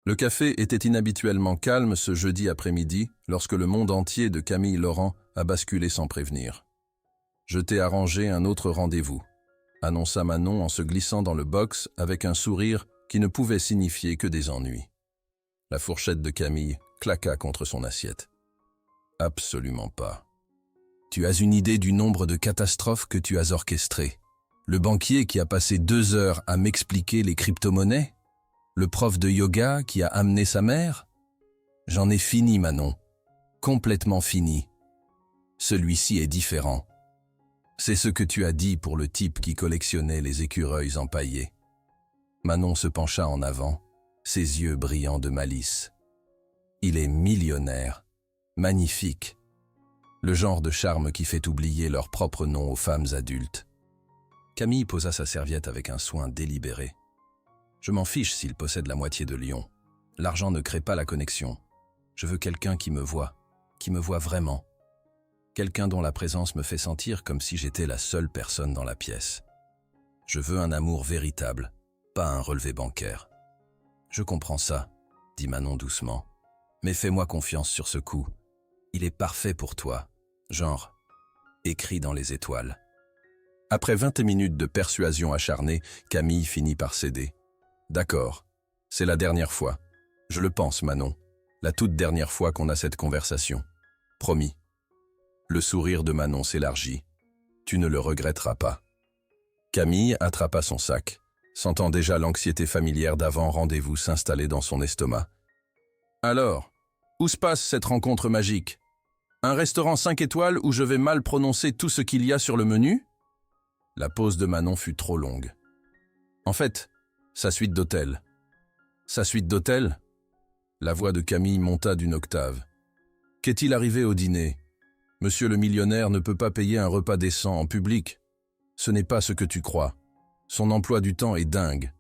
Le café était inhabituellement calme ce jeudi après-midi lorsque le monde entier de Camille Laurent a basculé sans prévenir. « Je t'ai arrangé un autre rendez-vous », annonça Manon en se glissant dans le box avec un sourire qui ne pouvait signifier que des ennuis. La fourchette de Camille claqua contre son assiette. « Absolument pas. Tu as une idée du nombre de catastrophes que tu as orchestrées? Le banquier qui a passé 2 heures à m'expliquer les crypto-monnaies? Le prof de yoga qui a amené sa mère? J'en ai fini, Manon. Complètement fini. Celui-ci est différent. C'est ce que tu as dit pour le type qui collectionnait les écureuils empaillés. » Manon se pencha en avant, ses yeux brillants de malice. Il est millionnaire, magnifique. Le genre de charme qui fait oublier leur propre nom aux femmes adultes. Camille posa sa serviette avec un soin délibéré. Je m'en fiche s'il possède la moitié de Lyon. L'argent ne crée pas la connexion. Je veux quelqu'un qui me voit vraiment. Quelqu'un dont la présence me fait sentir comme si j'étais la seule personne dans la pièce. Je veux un amour véritable, pas un relevé bancaire. Je comprends ça, dit Manon doucement. Mais fais-moi confiance sur ce coup. Il est parfait pour toi. Genre, écrit dans les étoiles. Après 20 minutes de persuasion acharnée, Camille finit par céder. D'accord, c'est la dernière fois. Je le pense, Manon. La toute dernière fois qu'on a cette conversation. Promis. Le sourire de Manon s'élargit. Tu ne le regretteras pas. Camille attrapa son sac, sentant déjà l'anxiété familière d'avant rendez-vous s'installer dans son estomac. Alors, où se passe cette rencontre magique? Un restaurant 5 étoiles où je vais mal prononcer tout ce qu'il y a sur le menu? La pause de Manon fut trop longue. En fait, sa suite d'hôtel. Sa suite d'hôtel? La voix de Camille monta d'une octave. Qu'est-il arrivé au dîner? Monsieur le millionnaire ne peut pas payer un repas décent en public. Ce n'est pas ce que tu crois. Son emploi du temps est dingue.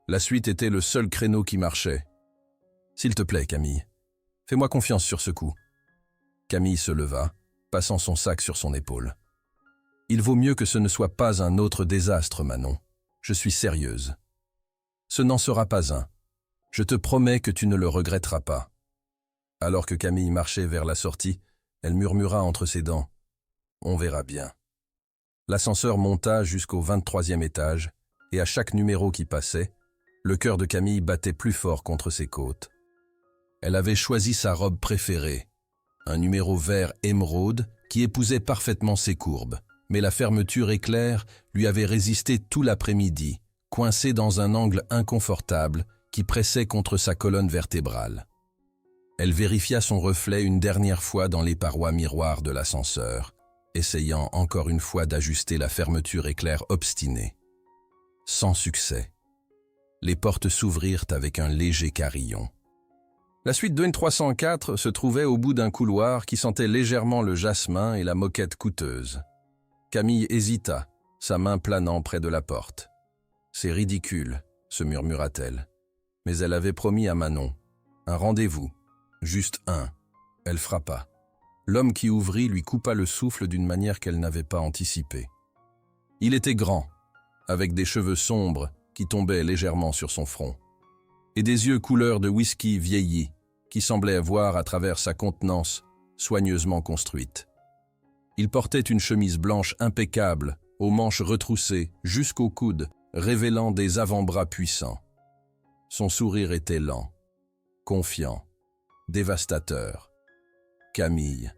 La suite était le seul créneau qui marchait. S'il te plaît, Camille, fais-moi confiance sur ce coup. Camille se leva, passant son sac sur son épaule. Il vaut mieux que ce ne soit pas un autre désastre, Manon. Je suis sérieuse. Ce n'en sera pas un. Je te promets que tu ne le regretteras pas. Alors que Camille marchait vers la sortie, elle murmura entre ses dents. On verra bien. L'ascenseur monta jusqu'au 23e étage, et à chaque numéro qui passait, le cœur de Camille battait plus fort contre ses côtes. Elle avait choisi sa robe préférée, un numéro vert émeraude qui épousait parfaitement ses courbes, mais la fermeture éclair lui avait résisté tout l'après-midi, coincée dans un angle inconfortable qui pressait contre sa colonne vertébrale. Elle vérifia son reflet une dernière fois dans les parois miroirs de l'ascenseur, essayant encore une fois d'ajuster la fermeture éclair obstinée. Sans succès. Les portes s'ouvrirent avec un léger carillon. La suite de N304 se trouvait au bout d'un couloir qui sentait légèrement le jasmin et la moquette coûteuse. Camille hésita, sa main planant près de la porte. « C'est ridicule », se murmura-t-elle. Mais elle avait promis à Manon. Un rendez-vous. Juste un. Elle frappa. L'homme qui ouvrit lui coupa le souffle d'une manière qu'elle n'avait pas anticipée. Il était grand, avec des cheveux sombres qui tombaient légèrement sur son front, et des yeux couleur de whisky vieilli qui semblaient voir à travers sa contenance soigneusement construite. Il portait une chemise blanche impeccable, aux manches retroussées jusqu'aux coudes, révélant des avant-bras puissants. Son sourire était lent, confiant, dévastateur. Camille.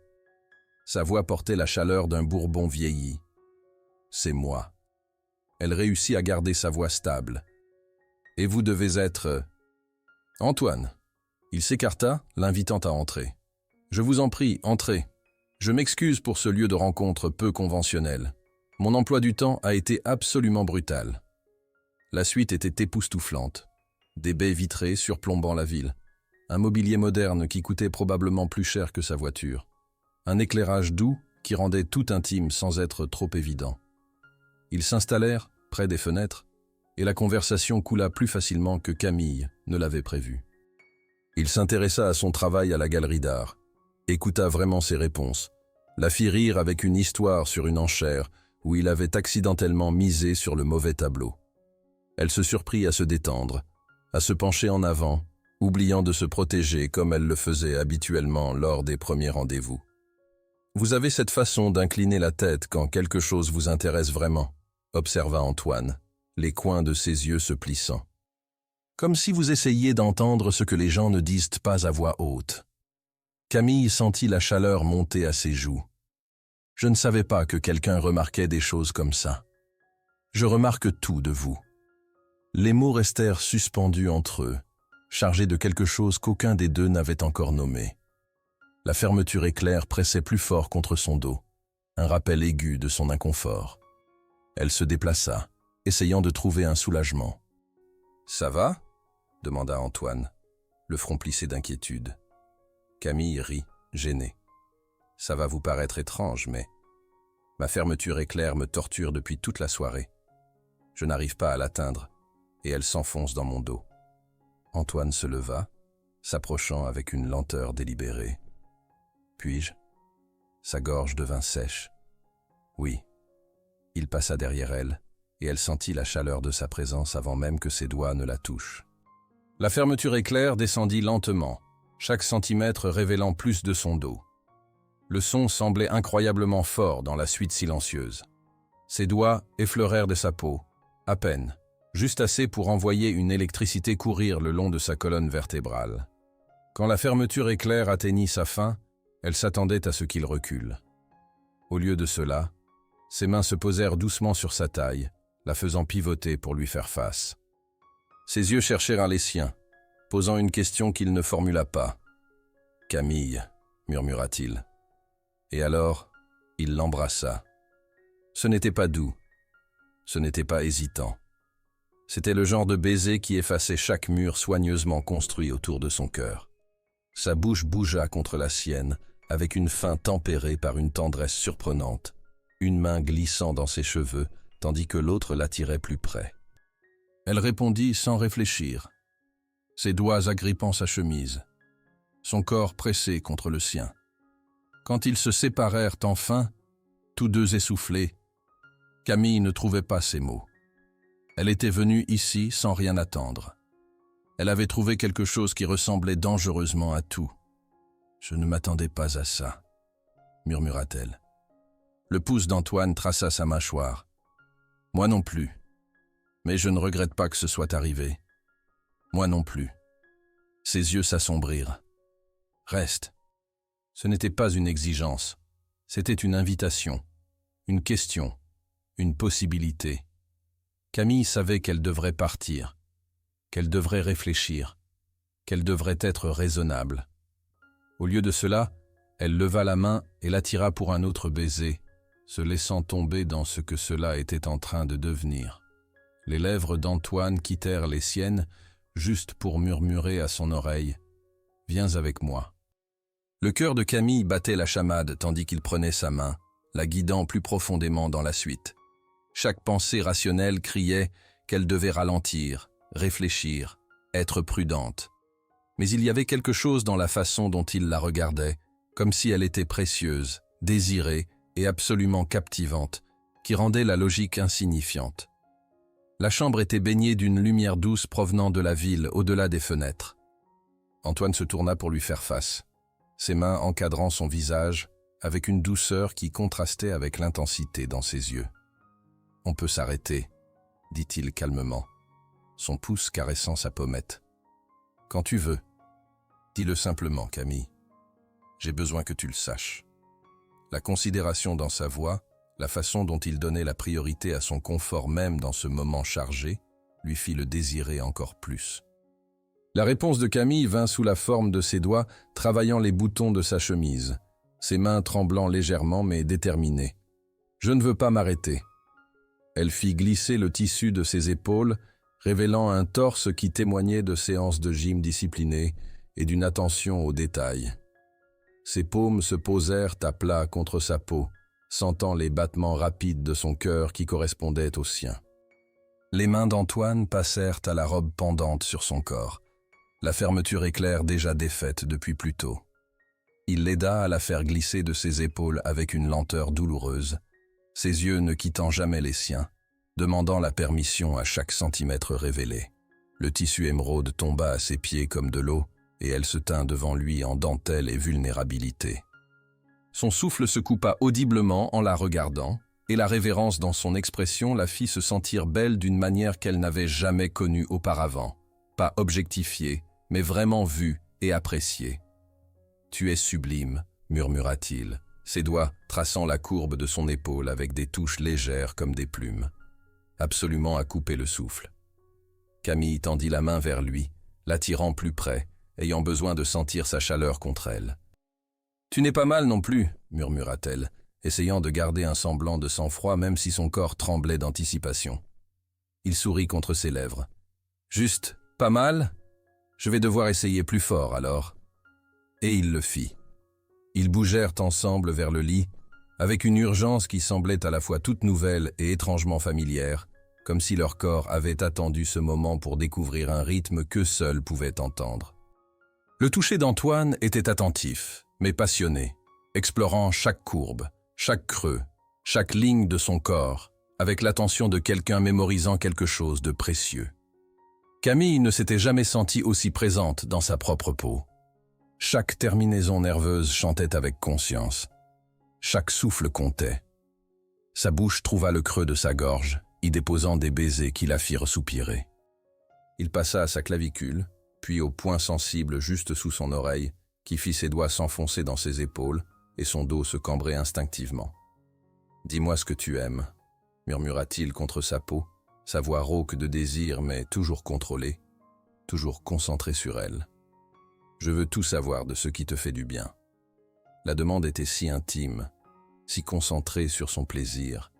Sa voix portait la chaleur d'un bourbon vieilli. C'est moi. Elle réussit à garder sa voix stable. Et vous devez être... Antoine. Il s'écarta, l'invitant à entrer. Je vous en prie, entrez. Je m'excuse pour ce lieu de rencontre peu conventionnel. Mon emploi du temps a été absolument brutal. La suite était époustouflante. Des baies vitrées surplombant la ville. Un mobilier moderne qui coûtait probablement plus cher que sa voiture. Un éclairage doux qui rendait tout intime sans être trop évident. Ils s'installèrent près des fenêtres et la conversation coula plus facilement que Camille ne l'avait prévu. Il s'intéressa à son travail à la galerie d'art, écouta vraiment ses réponses, la fit rire avec une histoire sur une enchère où il avait accidentellement misé sur le mauvais tableau. Elle se surprit à se détendre, à se pencher en avant, oubliant de se protéger comme elle le faisait habituellement lors des premiers rendez-vous. Vous avez cette façon d'incliner la tête quand quelque chose vous intéresse vraiment, observa Antoine, les coins de ses yeux se plissant. Comme si vous essayiez d'entendre ce que les gens ne disent pas à voix haute. Camille sentit la chaleur monter à ses joues. Je ne savais pas que quelqu'un remarquait des choses comme ça. Je remarque tout de vous. Les mots restèrent suspendus entre eux, chargés de quelque chose qu'aucun des deux n'avait encore nommé. La fermeture éclair pressait plus fort contre son dos, un rappel aigu de son inconfort. Elle se déplaça, essayant de trouver un soulagement. « Ça va ?» demanda Antoine, le front plissé d'inquiétude. Camille rit, gênée. « Ça va vous paraître étrange, mais ma fermeture éclair me torture depuis toute la soirée. Je n'arrive pas à l'atteindre, et elle s'enfonce dans mon dos. » Antoine se leva, s'approchant avec une lenteur délibérée. « Puis-je » Sa gorge devint sèche. « Oui. » Il passa derrière elle, et elle sentit la chaleur de sa présence avant même que ses doigts ne la touchent. La fermeture éclair descendit lentement, chaque centimètre révélant plus de son dos. Le son semblait incroyablement fort dans la suite silencieuse. Ses doigts effleurèrent de sa peau, à peine, juste assez pour envoyer une électricité courir le long de sa colonne vertébrale. Quand la fermeture éclair atteignit sa fin, elle s'attendait à ce qu'il recule. Au lieu de cela, ses mains se posèrent doucement sur sa taille, la faisant pivoter pour lui faire face. Ses yeux cherchèrent les siens, posant une question qu'il ne formula pas. « Camille » murmura-t-il. Et alors, il l'embrassa. Ce n'était pas doux, ce n'était pas hésitant. C'était le genre de baiser qui effaçait chaque mur soigneusement construit autour de son cœur. Sa bouche bougea contre la sienne, avec une faim tempérée par une tendresse surprenante, une main glissant dans ses cheveux, tandis que l'autre l'attirait plus près. Elle répondit sans réfléchir, ses doigts agrippant sa chemise, son corps pressé contre le sien. Quand ils se séparèrent enfin, tous deux essoufflés, Camille ne trouvait pas ses mots. Elle était venue ici sans rien attendre. Elle avait trouvé quelque chose qui ressemblait dangereusement à tout. « Je ne m'attendais pas à ça », murmura-t-elle. Le pouce d'Antoine traça sa mâchoire. « Moi non plus. Mais je ne regrette pas que ce soit arrivé. Moi non plus. » Ses yeux s'assombrirent. « Reste. » Ce n'était pas une exigence. C'était une invitation, une question, une possibilité. Camille savait qu'elle devrait partir, qu'elle devrait réfléchir, qu'elle devrait être raisonnable. Au lieu de cela, elle leva la main et l'attira pour un autre baiser, se laissant tomber dans ce que cela était en train de devenir. Les lèvres d'Antoine quittèrent les siennes, juste pour murmurer à son oreille « Viens avec moi ». Le cœur de Camille battait la chamade tandis qu'il prenait sa main, la guidant plus profondément dans la suite. Chaque pensée rationnelle criait qu'elle devait ralentir, réfléchir, être prudente. Mais il y avait quelque chose dans la façon dont il la regardait, comme si elle était précieuse, désirée et absolument captivante, qui rendait la logique insignifiante. La chambre était baignée d'une lumière douce provenant de la ville au-delà des fenêtres. Antoine se tourna pour lui faire face, ses mains encadrant son visage avec une douceur qui contrastait avec l'intensité dans ses yeux. « On peut s'arrêter », dit-il calmement, son pouce caressant sa pommette. « Quand tu veux. Dis-le simplement, Camille. J'ai besoin que tu le saches. » La considération dans sa voix, la façon dont il donnait la priorité à son confort même dans ce moment chargé, lui fit le désirer encore plus. La réponse de Camille vint sous la forme de ses doigts travaillant les boutons de sa chemise, ses mains tremblant légèrement mais déterminées. « Je ne veux pas m'arrêter. » Elle fit glisser le tissu de ses épaules, révélant un torse qui témoignait de séances de gym disciplinées et d'une attention aux détails. Ses paumes se posèrent à plat contre sa peau, sentant les battements rapides de son cœur qui correspondaient aux siens. Les mains d'Antoine passèrent à la robe pendante sur son corps, la fermeture éclair déjà défaite depuis plus tôt. Il l'aida à la faire glisser de ses épaules avec une lenteur douloureuse, ses yeux ne quittant jamais les siens, demandant la permission à chaque centimètre révélé. Le tissu émeraude tomba à ses pieds comme de l'eau, et elle se tint devant lui en dentelle et vulnérabilité. Son souffle se coupa audiblement en la regardant, et la révérence dans son expression la fit se sentir belle d'une manière qu'elle n'avait jamais connue auparavant, pas objectifiée, mais vraiment vue et appréciée. « Tu es sublime », murmura-t-il, ses doigts traçant la courbe de son épaule avec des touches légères comme des plumes, absolument à couper le souffle. Camille tendit la main vers lui, l'attirant plus près, ayant besoin de sentir sa chaleur contre elle. « Tu n'es pas mal non plus », murmura-t-elle, essayant de garder un semblant de sang-froid même si son corps tremblait d'anticipation. Il sourit contre ses lèvres. « Juste, pas mal ? Je vais devoir essayer plus fort alors. » Et il le fit. Ils bougèrent ensemble vers le lit, avec une urgence qui semblait à la fois toute nouvelle et étrangement familière, comme si leur corps avait attendu ce moment pour découvrir un rythme qu'eux seuls pouvaient entendre. Le toucher d'Antoine était attentif, mais passionné, explorant chaque courbe, chaque creux, chaque ligne de son corps, avec l'attention de quelqu'un mémorisant quelque chose de précieux. Camille ne s'était jamais sentie aussi présente dans sa propre peau. Chaque terminaison nerveuse chantait avec conscience. Chaque souffle comptait. Sa bouche trouva le creux de sa gorge, y déposant des baisers qui la firent soupirer. Il passa à sa clavicule, puis au point sensible juste sous son oreille, qui fit ses doigts s'enfoncer dans ses épaules et son dos se cambrer instinctivement. « Dis-moi ce que tu aimes », murmura-t-il contre sa peau, sa voix rauque de désir mais toujours contrôlée, toujours concentrée sur elle. « Je veux tout savoir de ce qui te fait du bien. » La demande était si intime, si concentrée sur son plaisir,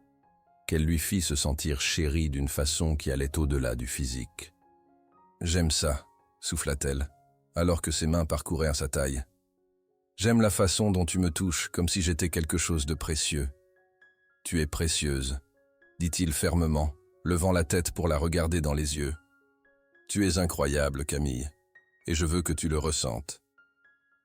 qu'elle lui fit se sentir chérie d'une façon qui allait au-delà du physique. « J'aime ça », souffla-t-elle, alors que ses mains parcourèrent sa taille. « J'aime la façon dont tu me touches, comme si j'étais quelque chose de précieux. »« Tu es précieuse », dit-il fermement, levant la tête pour la regarder dans les yeux. « Tu es incroyable, Camille, et je veux que tu le ressentes. »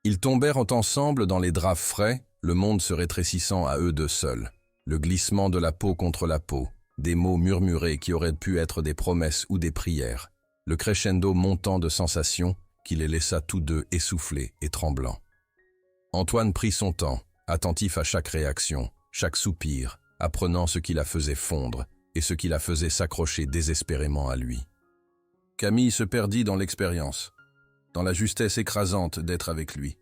Ils tombèrent ensemble dans les draps frais, le monde se rétrécissant à eux deux seuls. Le glissement de la peau contre la peau, des mots murmurés qui auraient pu être des promesses ou des prières, le crescendo montant de sensations qui les laissa tous deux essoufflés et tremblants. Antoine prit son temps, attentif à chaque réaction, chaque soupir, apprenant ce qui la faisait fondre et ce qui la faisait s'accrocher désespérément à lui. Camille se perdit dans l'expérience, dans la justesse écrasante d'être avec lui.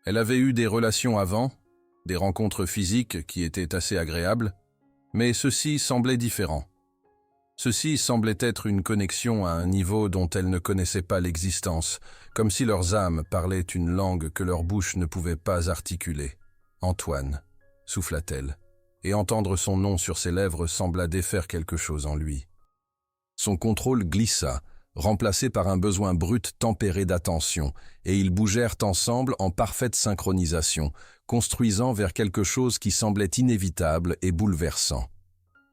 Elle avait eu des relations avant, des rencontres physiques qui étaient assez agréables, mais ceci semblait différent. Ceci semblait être une connexion à un niveau dont elle ne connaissait pas l'existence, comme si leurs âmes parlaient une langue que leur bouche ne pouvait pas articuler. « Antoine », souffla-t-elle, et entendre son nom sur ses lèvres sembla défaire quelque chose en lui. Son contrôle glissa, remplacé par un besoin brut tempéré d'attention, et ils bougèrent ensemble en parfaite synchronisation, construisant vers quelque chose qui semblait inévitable et bouleversant.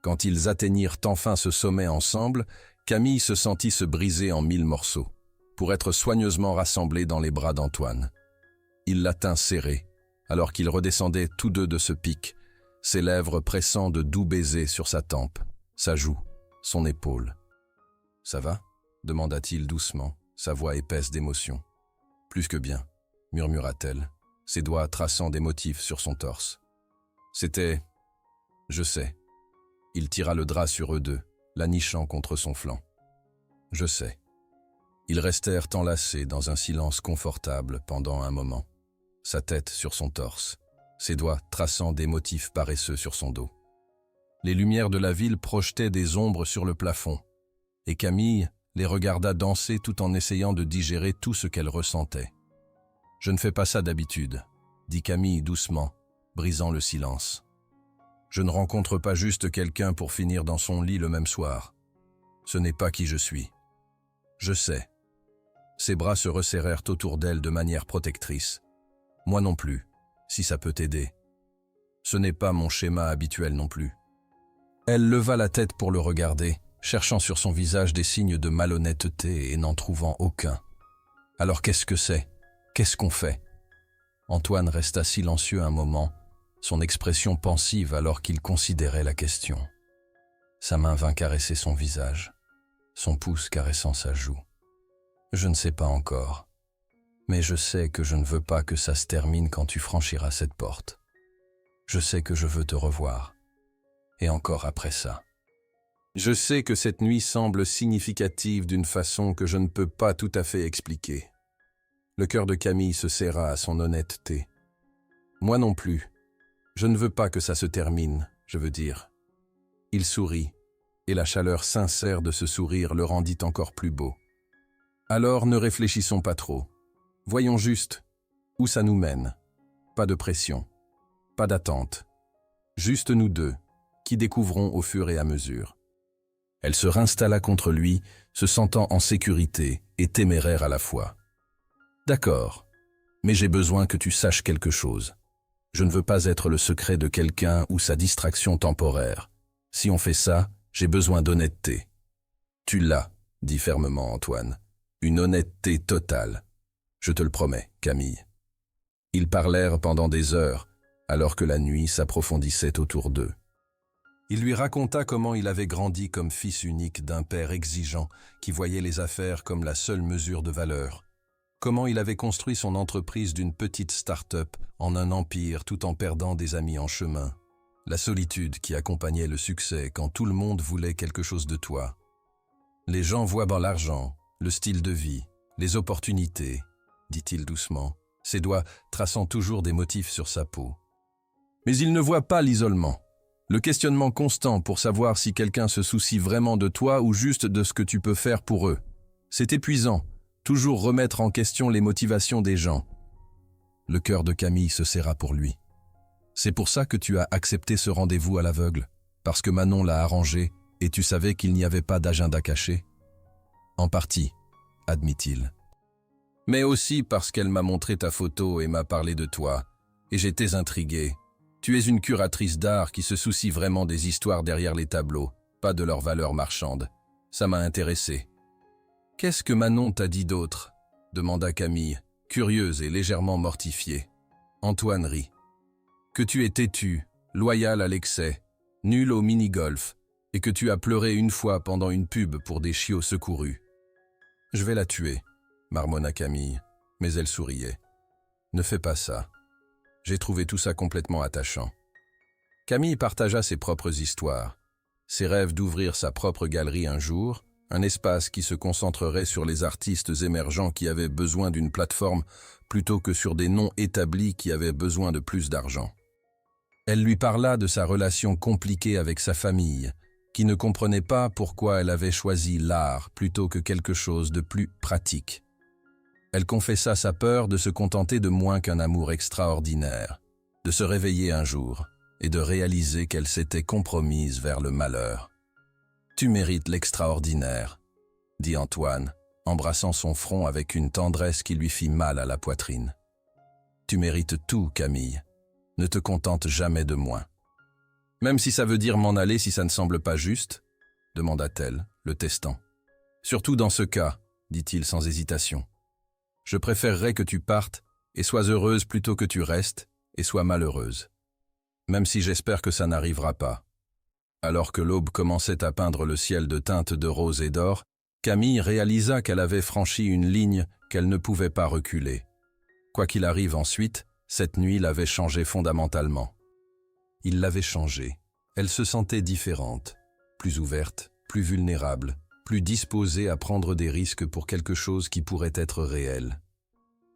Quand ils atteignirent enfin ce sommet ensemble, Camille se sentit se briser en 1000 morceaux, pour être soigneusement rassemblée dans les bras d'Antoine. Il la tint serrée, alors qu'ils redescendaient tous deux de ce pic, ses lèvres pressant de doux baisers sur sa tempe, sa joue, son épaule. « Ça va ?» demanda-t-il doucement, sa voix épaisse d'émotion. « Plus que bien », murmura-t-elle, ses doigts traçant des motifs sur son torse. C'était... Je sais. Il tira le drap sur eux deux, la nichant contre son flanc. Je sais. Ils restèrent enlacés dans un silence confortable pendant un moment, sa tête sur son torse, ses doigts traçant des motifs paresseux sur son dos. Les lumières de la ville projetaient des ombres sur le plafond, et Camille les regarda danser tout en essayant de digérer tout ce qu'elle ressentait. « Je ne fais pas ça d'habitude », dit Camille doucement, brisant le silence. « Je ne rencontre pas juste quelqu'un pour finir dans son lit le même soir. Ce n'est pas qui je suis. Je sais. » Ses bras se resserrèrent autour d'elle de manière protectrice. « Moi non plus, si ça peut t'aider. Ce n'est pas mon schéma habituel non plus. » Elle leva la tête pour le regarder, cherchant sur son visage des signes de malhonnêteté et n'en trouvant aucun. « Alors qu'est-ce que c'est ? Qu'est-ce qu'on fait ?» Antoine resta silencieux un moment, son expression pensive alors qu'il considérait la question. Sa main vint caresser son visage. son pouce caressant sa joue. Je ne sais pas encore, mais je sais que je ne veux pas que ça se termine quand tu franchiras cette porte. Je sais que je veux te revoir, et encore après ça. Je sais que cette nuit semble significative d'une façon que je ne peux pas tout à fait expliquer. Le cœur de Camille se serra à son honnêteté. Moi non plus. Je ne veux pas que ça se termine, je veux dire. Il sourit, et la chaleur sincère de ce sourire le rendit encore plus beau. Alors ne réfléchissons pas trop. Voyons juste où ça nous mène. Pas de pression, pas d'attente. Juste nous deux, qui découvrons au fur et à mesure. Elle se réinstalla contre lui, se sentant en sécurité et téméraire à la fois. D'accord, mais j'ai besoin que tu saches quelque chose. Je ne veux pas être le secret de quelqu'un ou sa distraction temporaire. Si on fait ça, j'ai besoin d'honnêteté. Tu l'as, dit fermement Antoine. Une honnêteté totale. Je te le promets, Camille. Ils parlèrent pendant des heures, alors que la nuit s'approfondissait autour d'eux. Il lui raconta comment il avait grandi comme fils unique d'un père exigeant qui voyait les affaires comme la seule mesure de valeur. Comment il avait construit son entreprise d'une petite start-up en un empire tout en perdant des amis en chemin. La solitude qui accompagnait le succès quand tout le monde voulait quelque chose de toi. Les gens voient dans l'argent, le style de vie, les opportunités, dit-il doucement, ses doigts traçant toujours des motifs sur sa peau. Mais ils ne voient pas l'isolement. Le questionnement constant pour savoir si quelqu'un se soucie vraiment de toi ou juste de ce que tu peux faire pour eux. C'est épuisant, toujours remettre en question les motivations des gens. Le cœur de Camille se serra pour lui. C'est pour ça que tu as accepté ce rendez-vous à l'aveugle, parce que Manon l'a arrangé et tu savais qu'il n'y avait pas d'agenda caché? En partie, admit-il. Mais aussi parce qu'elle m'a montré ta photo et m'a parlé de toi, et j'étais intrigué. Tu es une curatrice d'art qui se soucie vraiment des histoires derrière les tableaux, pas de leur valeur marchande. Ça m'a intéressé. « Qu'est-ce que Manon t'a dit d'autre » demanda Camille, curieuse et légèrement mortifiée. Antoine rit. « Que tu es têtu, loyal à l'excès, nul au mini-golf, et que tu as pleuré une fois pendant une pub pour des chiots secourus. »« Je vais la tuer » marmonna Camille, mais elle souriait. « Ne fais pas ça. J'ai trouvé tout ça complètement attachant. » Camille partagea ses propres histoires, ses rêves d'ouvrir sa propre galerie un jour, un espace qui se concentrerait sur les artistes émergents qui avaient besoin d'une plateforme plutôt que sur des noms établis qui avaient besoin de plus d'argent. Elle lui parla de sa relation compliquée avec sa famille, qui ne comprenait pas pourquoi elle avait choisi l'art plutôt que quelque chose de plus pratique. Elle confessa sa peur de se contenter de moins qu'un amour extraordinaire, de se réveiller un jour et de réaliser qu'elle s'était compromise vers le malheur. « Tu mérites l'extraordinaire », dit Antoine, embrassant son front avec une tendresse qui lui fit mal à la poitrine. « Tu mérites tout, Camille. Ne te contente jamais de moins. »« Même si ça veut dire m'en aller si ça ne semble pas juste ?» demanda-t-elle, le testant. « Surtout dans ce cas, » dit-il sans hésitation. « Je préférerais que tu partes et sois heureuse plutôt que tu restes et sois malheureuse. Même si j'espère que ça n'arrivera pas. » Alors que l'aube commençait à peindre le ciel de teintes de rose et d'or, Camille réalisa qu'elle avait franchi une ligne qu'elle ne pouvait pas reculer. Quoi qu'il arrive ensuite, cette nuit l'avait changée fondamentalement. Il l'avait changée. Elle se sentait différente, plus ouverte, plus vulnérable, plus disposée à prendre des risques pour quelque chose qui pourrait être réel.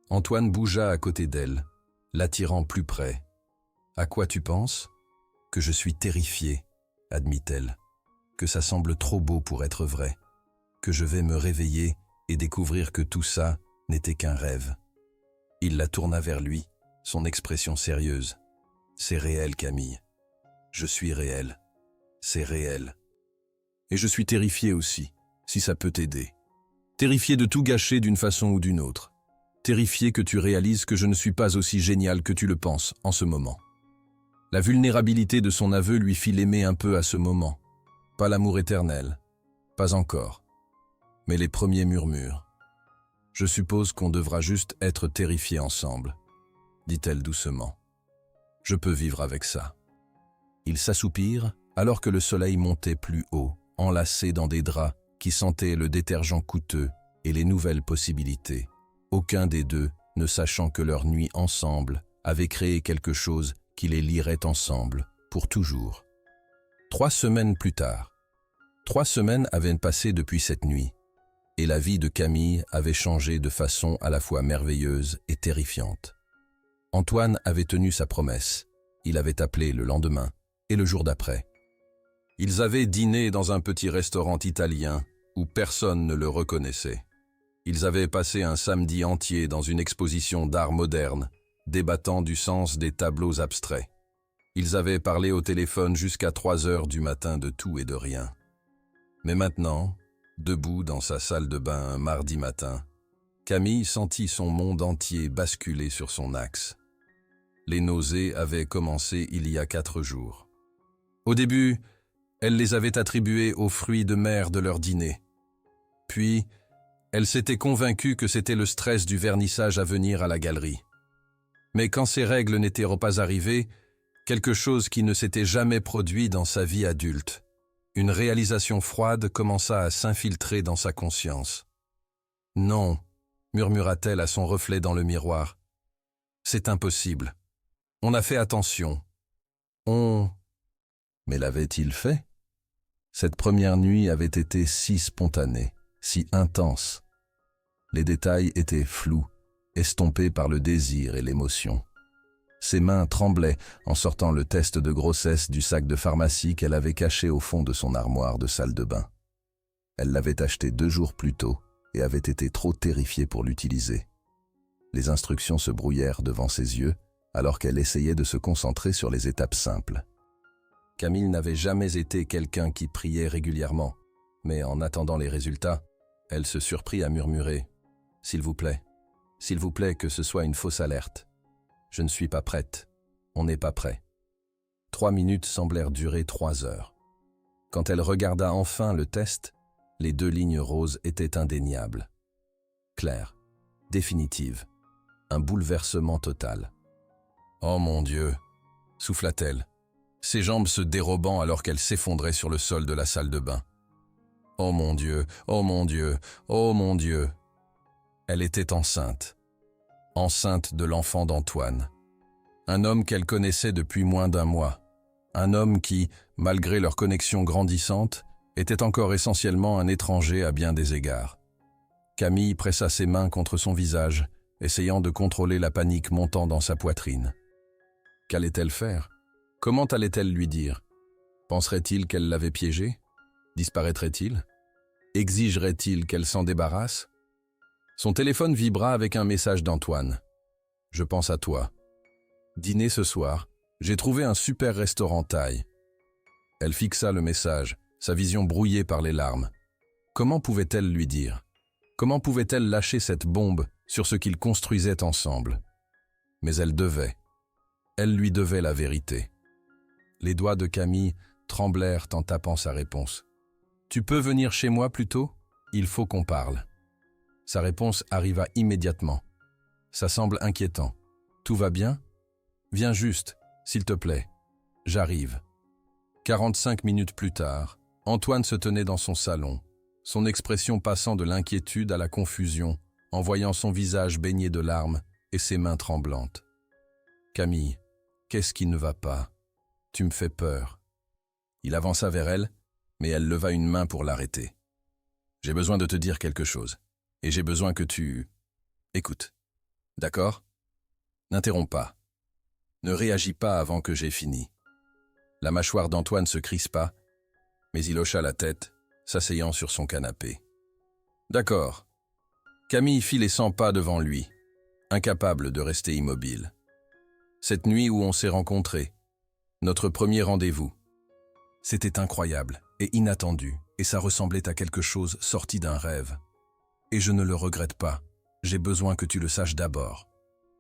Antoine bougea à côté d'elle, l'attirant plus près. « À quoi tu penses ? » ?»« Que je suis terrifiée, » admit-elle, « que ça semble trop beau pour être vrai, que je vais me réveiller et découvrir que tout ça n'était qu'un rêve. » Il la tourna vers lui, son expression sérieuse. « C'est réel, Camille. Je suis réel. C'est réel. Et je suis terrifié aussi, si ça peut t'aider. Terrifié de tout gâcher d'une façon ou d'une autre. Terrifié que tu réalises que je ne suis pas aussi génial que tu le penses en ce moment. » La vulnérabilité de son aveu lui fit l'aimer un peu à ce moment. Pas l'amour éternel, pas encore. Mais les premiers murmures. « Je suppose qu'on devra juste être terrifiés ensemble, » dit-elle doucement. « Je peux vivre avec ça. » Ils s'assoupirent alors que le soleil montait plus haut, enlacé dans des draps qui sentait le détergent coûteux et les nouvelles possibilités, aucun des deux ne sachant que leur nuit ensemble avait créé quelque chose qui les lierait ensemble, pour toujours. 3 semaines plus tard. 3 semaines avaient passé depuis cette nuit, et la vie de Camille avait changé de façon à la fois merveilleuse et terrifiante. Antoine avait tenu sa promesse. Il avait appelé le lendemain et le jour d'après. Ils avaient dîné dans un petit restaurant italien où personne ne le reconnaissait. Ils avaient passé un samedi entier dans une exposition d'art moderne, débattant du sens des tableaux abstraits. Ils avaient parlé au téléphone jusqu'à 3 heures du matin de tout et de rien. Mais maintenant, debout dans sa salle de bain un mardi matin, Camille sentit son monde entier basculer sur son axe. Les nausées avaient commencé il y a 4 jours. Au début, elle les avait attribuées aux fruits de mer de leur dîner. Puis, elle s'était convaincue que c'était le stress du vernissage à venir à la galerie. Mais quand ces règles n'étaient pas arrivées, quelque chose qui ne s'était jamais produit dans sa vie adulte, une réalisation froide commença à s'infiltrer dans sa conscience. « Non », murmura-t-elle à son reflet dans le miroir. « C'est impossible. On a fait attention. Mais l'avait-il fait? Cette première nuit avait été si spontanée, si intense. Les détails étaient flous, estompés par le désir et l'émotion. Ses mains tremblaient en sortant le test de grossesse du sac de pharmacie qu'elle avait caché au fond de son armoire de salle de bain. Elle l'avait acheté 2 jours plus tôt et avait été trop terrifiée pour l'utiliser. Les instructions se brouillèrent devant ses yeux alors qu'elle essayait de se concentrer sur les étapes simples. Camille n'avait jamais été quelqu'un qui priait régulièrement, mais en attendant les résultats, elle se surprit à murmurer « S'il vous plaît, que ce soit une fausse alerte. Je ne suis pas prête. On n'est pas prêt. » 3 minutes semblèrent durer 3 heures. Quand elle regarda enfin le test, les 2 lignes roses étaient indéniables. Claires, définitives, un bouleversement total. « Oh mon Dieu !» souffla-t-elle, ses jambes se dérobant alors qu'elle s'effondrait sur le sol de la salle de bain. « Oh mon Dieu, oh mon Dieu, oh mon Dieu !» Elle était enceinte. Enceinte de l'enfant d'Antoine. Un homme qu'elle connaissait depuis moins d'1 mois. Un homme qui, malgré leur connexion grandissante, était encore essentiellement un étranger à bien des égards. Camille pressa ses mains contre son visage, essayant de contrôler la panique montant dans sa poitrine. Qu'allait-elle faire? Comment allait-elle lui dire? Penserait-il qu'elle l'avait piégé? Disparaîtrait-il? Exigerait-il qu'elle s'en débarrasse? Son téléphone vibra avec un message d'Antoine. « Je pense à toi. Dîner ce soir. J'ai trouvé un super restaurant thaï. » Elle fixa le message, sa vision brouillée par les larmes. Comment pouvait-elle lui dire? Comment pouvait-elle lâcher cette bombe sur ce qu'ils construisaient ensemble? Mais elle devait. Elle lui devait la vérité. Les doigts de Camille tremblèrent en tapant sa réponse. « Tu peux venir chez moi plus tôt? Il faut qu'on parle. » Sa réponse arriva immédiatement. « Ça semble inquiétant. Tout va bien? Viens juste, s'il te plaît. J'arrive. » 45 minutes plus tard, Antoine se tenait dans son salon, son expression passant de l'inquiétude à la confusion, en voyant son visage baigné de larmes et ses mains tremblantes. « Camille, qu'est-ce qui ne va pas? Tu me fais peur. » Il avança vers elle, mais elle leva une main pour l'arrêter. « J'ai besoin de te dire quelque chose, et j'ai besoin que tu... écoutes. D'accord? N'interromps pas. Ne réagis pas avant que j'ai fini. » La mâchoire d'Antoine se crispa, mais il hocha la tête, s'asseyant sur son canapé. « D'accord. » Camille fit les 100 pas devant lui, incapable de rester immobile. Cette nuit où on s'est rencontrés, notre premier rendez-vous, c'était incroyable et inattendu, et ça ressemblait à quelque chose sorti d'un rêve. Et je ne le regrette pas, j'ai besoin que tu le saches d'abord.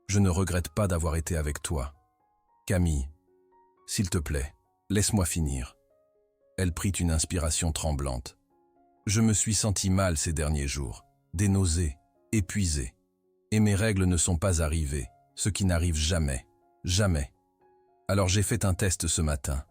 Je ne regrette pas d'avoir été avec toi. Camille, s'il te plaît, laisse-moi finir. Elle prit une inspiration tremblante. Je me suis senti mal ces derniers jours, des nausées, épuisé. Et mes règles ne sont pas arrivées, ce qui n'arrive jamais, jamais. Alors j'ai fait un test ce matin.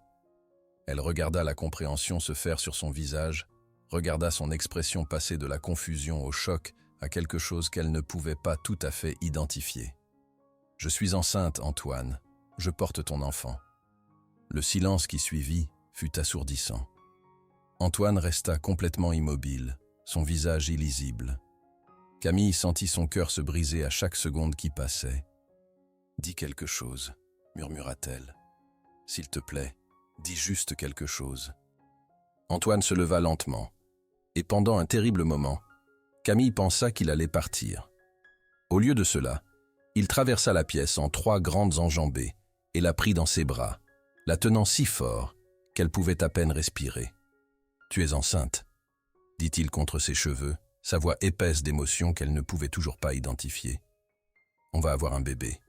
Elle regarda la compréhension se faire sur son visage, regarda son expression passer de la confusion au choc à quelque chose qu'elle ne pouvait pas tout à fait identifier. « Je suis enceinte, Antoine. Je porte ton enfant. » Le silence qui suivit fut assourdissant. Antoine resta complètement immobile, son visage illisible. Camille sentit son cœur se briser à chaque seconde qui passait. « Dis quelque chose, » murmura-t-elle. « S'il te plaît, dis juste quelque chose. » Antoine se leva lentement, et pendant un terrible moment, Camille pensa qu'il allait partir. Au lieu de cela, il traversa la pièce en 3 grandes enjambées et la prit dans ses bras, la tenant si fort qu'elle pouvait à peine respirer. « Tu es enceinte », dit-il contre ses cheveux, sa voix épaisse d'émotion qu'elle ne pouvait toujours pas identifier. « On va avoir un bébé. »«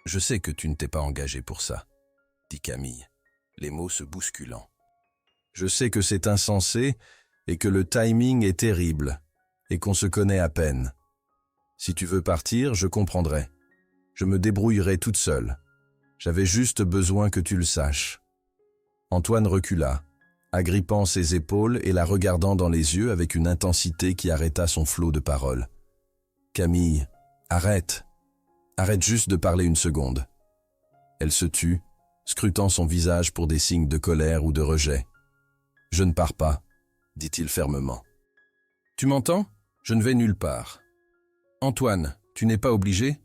Je sais que tu ne t'es pas engagé pour ça, » dit Camille, les mots se bousculant. « Je sais que c'est insensé et que le timing est terrible et qu'on se connaît à peine. Si tu veux partir, je comprendrai. Je me débrouillerai toute seule. J'avais juste besoin que tu le saches. » Antoine recula, agrippant ses épaules et la regardant dans les yeux avec une intensité qui arrêta son flot de paroles. « Camille, arrête. Arrête juste de parler une seconde. » Elle se tut, scrutant son visage pour des signes de colère ou de rejet. « Je ne pars pas, » dit-il fermement. « Tu m'entends? Je ne vais nulle part. Antoine, tu n'es pas obligé?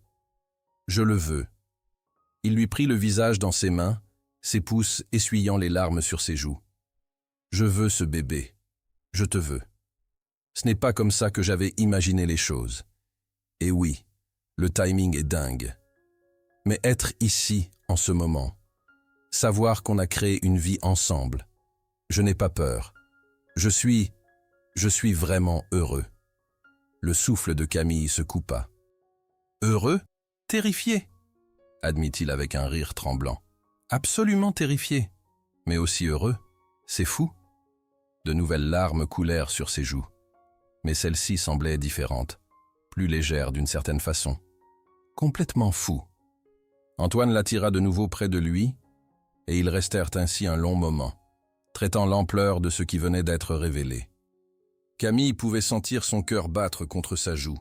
Je le veux. » Il lui prit le visage dans ses mains, ses pouces essuyant les larmes sur ses joues. « Je veux ce bébé. Je te veux. Ce n'est pas comme ça que j'avais imaginé les choses. Et oui, le timing est dingue. Mais être ici, en ce moment, savoir qu'on a créé une vie ensemble, je n'ai pas peur. Je suis vraiment heureux. » Le souffle de Camille se coupa. « Heureux? Terrifié ?» admit-il avec un rire tremblant. « Absolument terrifié, mais aussi heureux. C'est fou. » De nouvelles larmes coulèrent sur ses joues, mais celle-ci semblait différente, plus légère d'une certaine façon. Complètement fou. Antoine l'attira de nouveau près de lui, et ils restèrent ainsi un long moment, traitant l'ampleur de ce qui venait d'être révélé. Camille pouvait sentir son cœur battre contre sa joue,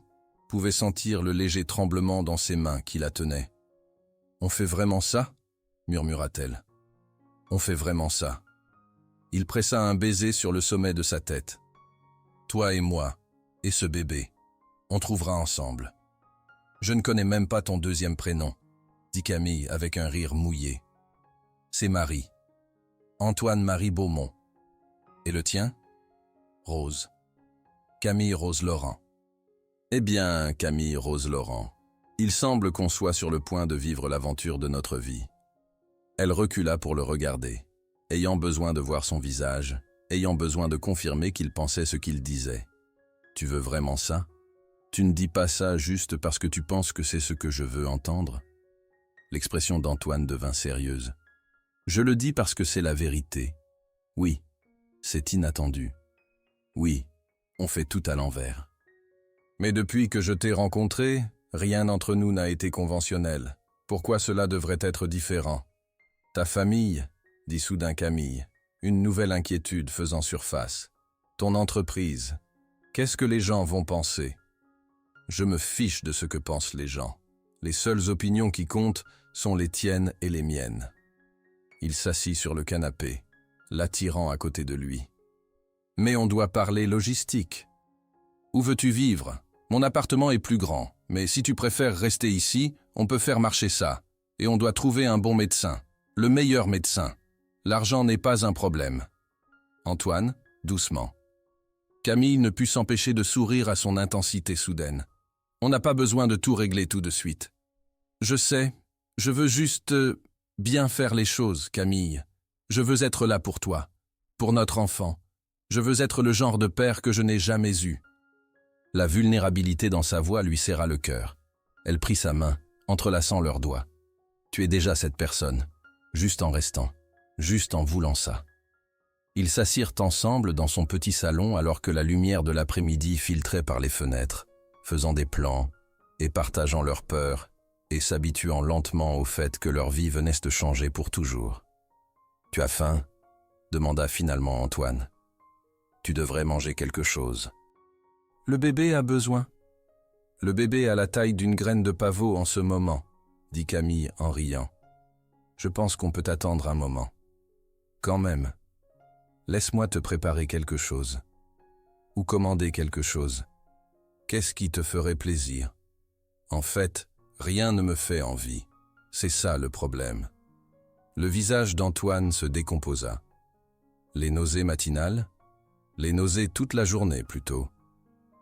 pouvait sentir le léger tremblement dans ses mains qui la tenaient. « On fait vraiment ça ?» murmura-t-elle. « On fait vraiment ça. » Il pressa un baiser sur le sommet de sa tête. « Toi et moi, et ce bébé, on trouvera ensemble. »« Je ne connais même pas ton deuxième prénom, » dit Camille avec un rire mouillé. « C'est Marie. Antoine-Marie Beaumont. Et le tien ? » « Rose. Camille Rose Laurent. » « Eh bien, Camille Rose Laurent, il semble qu'on soit sur le point de vivre l'aventure de notre vie. » Elle recula pour le regarder, ayant besoin de voir son visage, ayant besoin de confirmer qu'il pensait ce qu'il disait. « Tu veux vraiment ça? Tu ne dis pas ça juste parce que tu penses que c'est ce que je veux entendre ?» L'expression d'Antoine devint sérieuse. « Je le dis parce que c'est la vérité. Oui, c'est inattendu. Oui, on fait tout à l'envers. Mais depuis que je t'ai rencontré, rien entre nous n'a été conventionnel. Pourquoi cela devrait être différent? Ta famille, dit soudain Camille, une nouvelle inquiétude faisant surface. Ton entreprise, qu'est-ce que les gens vont penser? Je me fiche de ce que pensent les gens. Les seules opinions qui comptent sont les tiennes et les miennes. » Il s'assit sur le canapé, l'attirant à côté de lui. « Mais on doit parler logistique. Où veux-tu vivre? Mon appartement est plus grand, mais si tu préfères rester ici, on peut faire marcher ça. Et on doit trouver un bon médecin, le meilleur médecin. L'argent n'est pas un problème. » Antoine, doucement. Camille ne put s'empêcher de sourire à son intensité soudaine. « On n'a pas besoin de tout régler tout de suite. Je sais, je veux juste bien faire les choses, Camille. Je veux être là pour toi, pour notre enfant. Je veux être le genre de père que je n'ai jamais eu. » La vulnérabilité dans sa voix lui serra le cœur. Elle prit sa main, entrelaçant leurs doigts. « Tu es déjà cette personne, juste en restant, juste en voulant ça. » Ils s'assirent ensemble dans son petit salon alors que la lumière de l'après-midi filtrait par les fenêtres, faisant des plans et partageant leurs peurs et s'habituant lentement au fait que leur vie venait de changer pour toujours. « Tu as faim ?» demanda finalement Antoine. « Tu devrais manger quelque chose. Le bébé a besoin. Le bébé a la taille d'une graine de pavot en ce moment, dit Camille en riant. Je pense qu'on peut attendre un moment. Quand même. Laisse-moi te préparer quelque chose. Ou commander quelque chose. Qu'est-ce qui te ferait plaisir? En fait, rien ne me fait envie. C'est ça le problème. Le visage d'Antoine se décomposa. Les nausées matinales? Les nausées toute la journée plutôt.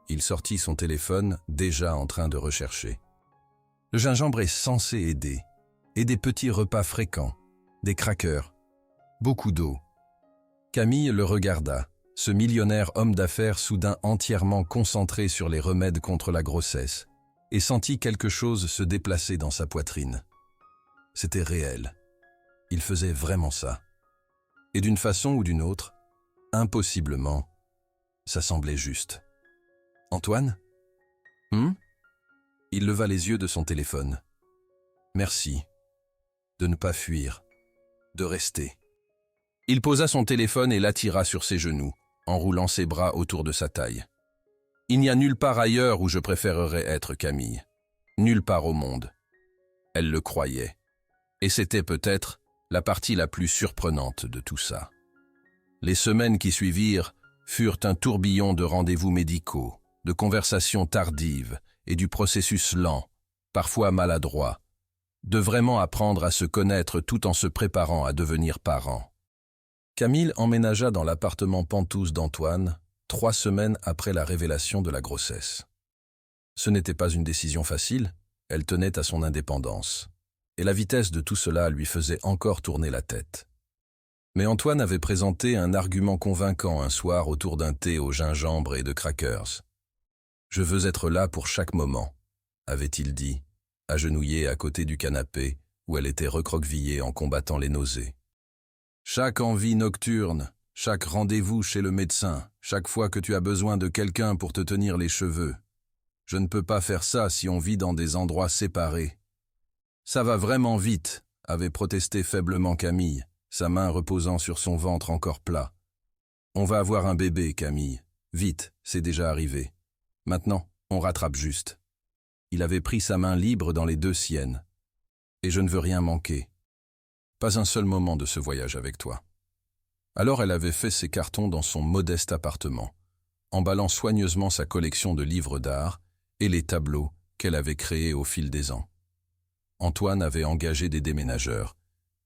Il sortit son téléphone, déjà en train de rechercher. Le gingembre est censé aider. Et des petits repas fréquents. Des crackers. Beaucoup d'eau. Camille le regarda, ce millionnaire homme d'affaires soudain entièrement concentré sur les remèdes contre la grossesse, et sentit quelque chose se déplacer dans sa poitrine. C'était réel. Il faisait vraiment ça. Et d'une façon ou d'une autre, impossiblement, ça semblait juste. « Antoine ? Il leva les yeux de son téléphone. « Merci. De ne pas fuir. De rester. » Il posa son téléphone et l'attira sur ses genoux, enroulant ses bras autour de sa taille. « Il n'y a nulle part ailleurs où je préférerais être, Camille. Nulle part au monde. » Elle le croyait. Et c'était peut-être la partie la plus surprenante de tout ça. Les semaines qui suivirent furent un tourbillon de rendez-vous médicaux, de conversations tardives et du processus lent, parfois maladroit, de vraiment apprendre à se connaître tout en se préparant à devenir parent. Camille emménagea dans l'appartement penthouse d'Antoine 3 semaines après la révélation de la grossesse. Ce n'était pas une décision facile, elle tenait à son indépendance, et la vitesse de tout cela lui faisait encore tourner la tête. Mais Antoine avait présenté un argument convaincant un soir autour d'un thé au gingembre et de crackers. « Je veux être là pour chaque moment », avait-il dit, agenouillé à côté du canapé où elle était recroquevillée en combattant les nausées. Chaque envie nocturne, chaque rendez-vous chez le médecin, chaque fois que tu as besoin de quelqu'un pour te tenir les cheveux. Je ne peux pas faire ça si on vit dans des endroits séparés. Ça va vraiment vite, avait protesté faiblement Camille, sa main reposant sur son ventre encore plat. On va avoir un bébé, Camille. Vite, c'est déjà arrivé. Maintenant, on rattrape juste. Il avait pris sa main libre dans les 2 siennes. Et je ne veux rien manquer. Pas un seul moment de ce voyage avec toi. Alors elle avait fait ses cartons dans son modeste appartement, emballant soigneusement sa collection de livres d'art et les tableaux qu'elle avait créés au fil des ans. Antoine avait engagé des déménageurs,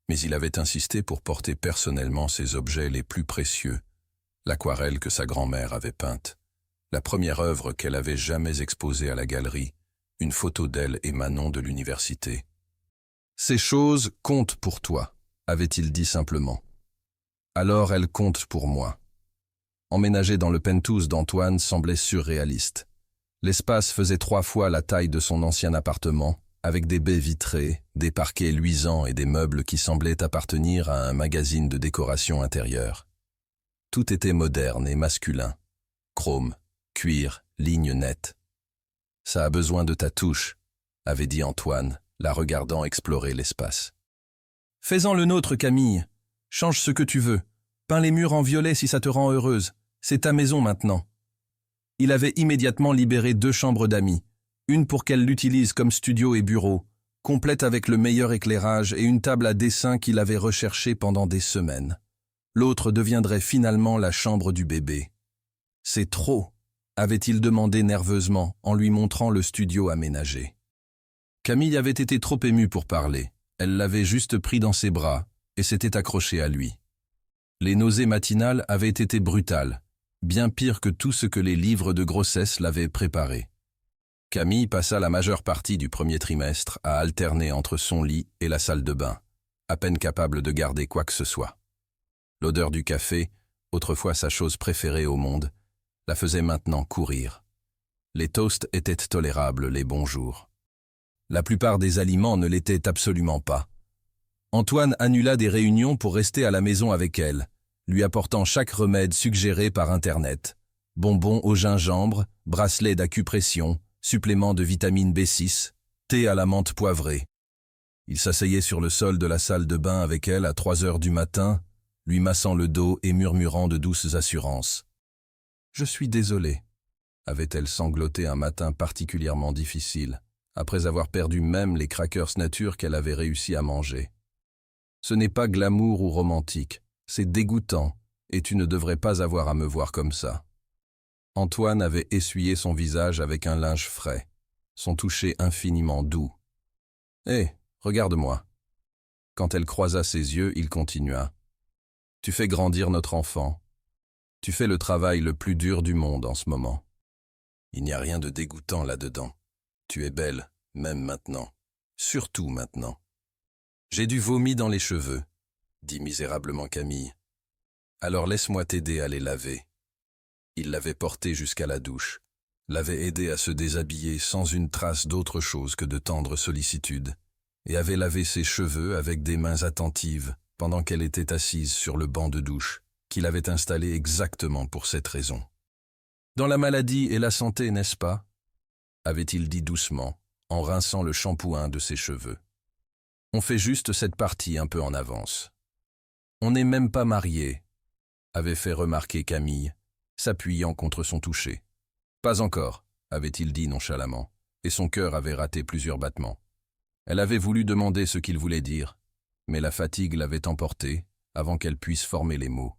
mais il avait insisté pour porter personnellement ses objets les plus précieux, l'aquarelle que sa grand-mère avait peinte, la première œuvre qu'elle avait jamais exposée à la galerie, une photo d'elle et Manon de l'université. « Ces choses comptent pour toi », avait-il dit simplement. « Alors elles comptent pour moi. » Emménager dans le penthouse d'Antoine semblait surréaliste. L'espace faisait 3 fois la taille de son ancien appartement, avec des baies vitrées, des parquets luisants et des meubles qui semblaient appartenir à un magazine de décoration intérieure. Tout était moderne et masculin. Chrome, cuir, lignes nettes. « Ça a besoin de ta touche », avait dit Antoine, la regardant explorer l'espace. « Fais-en le nôtre, Camille. Change ce que tu veux. Peins les murs en violet si ça te rend heureuse. C'est ta maison maintenant. » Il avait immédiatement libéré 2 chambres d'amis, une pour qu'elle l'utilise comme studio et bureau, complète avec le meilleur éclairage et une table à dessin qu'il avait recherchée pendant des semaines. L'autre deviendrait finalement la chambre du bébé. « C'est trop », avait-il demandé nerveusement en lui montrant le studio aménagé. Camille avait été trop émue pour parler. Elle l'avait juste pris dans ses bras et s'était accrochée à lui. Les nausées matinales avaient été brutales, bien pire que tout ce que les livres de grossesse l'avaient préparé. Camille passa la majeure partie du premier trimestre à alterner entre son lit et la salle de bain, à peine capable de garder quoi que ce soit. L'odeur du café, autrefois sa chose préférée au monde, la faisait maintenant courir. Les toasts étaient tolérables les bons jours. La plupart des aliments ne l'étaient absolument pas. Antoine annula des réunions pour rester à la maison avec elle, lui apportant chaque remède suggéré par Internet. Bonbons au gingembre, bracelets d'acupression, suppléments de vitamine B6, thé à la menthe poivrée. Il s'asseyait sur le sol de la salle de bain avec elle à 3 heures du matin, lui massant le dos et murmurant de douces assurances. Je suis désolée, avait-elle sangloté un matin particulièrement difficile, après avoir perdu même les crackers nature qu'elle avait réussi à manger. Ce n'est pas glamour ou romantique, c'est dégoûtant, et tu ne devrais pas avoir à me voir comme ça. Antoine avait essuyé son visage avec un linge frais, son toucher infiniment doux. « Hé, regarde-moi. » Quand elle croisa ses yeux, il continua. « Tu fais grandir notre enfant. Tu fais le travail le plus dur du monde en ce moment. Il n'y a rien de dégoûtant là-dedans. Tu es belle, même maintenant. Surtout maintenant. » « J'ai du vomi dans les cheveux, » dit misérablement Camille. « Alors laisse-moi t'aider à les laver. » Il l'avait portée jusqu'à la douche, l'avait aidée à se déshabiller sans une trace d'autre chose que de tendre sollicitude, et avait lavé ses cheveux avec des mains attentives pendant qu'elle était assise sur le banc de douche, qu'il avait installé exactement pour cette raison. « Dans la maladie et la santé, n'est-ce pas ?» avait-il dit doucement, en rinçant le shampoing de ses cheveux. « On fait juste cette partie un peu en avance. »« On n'est même pas mariés, » avait fait remarquer Camille, s'appuyant contre son toucher. « Pas encore, » avait-il dit nonchalamment, et son cœur avait raté plusieurs battements. Elle avait voulu demander ce qu'il voulait dire, mais la fatigue l'avait emportée avant qu'elle puisse former les mots.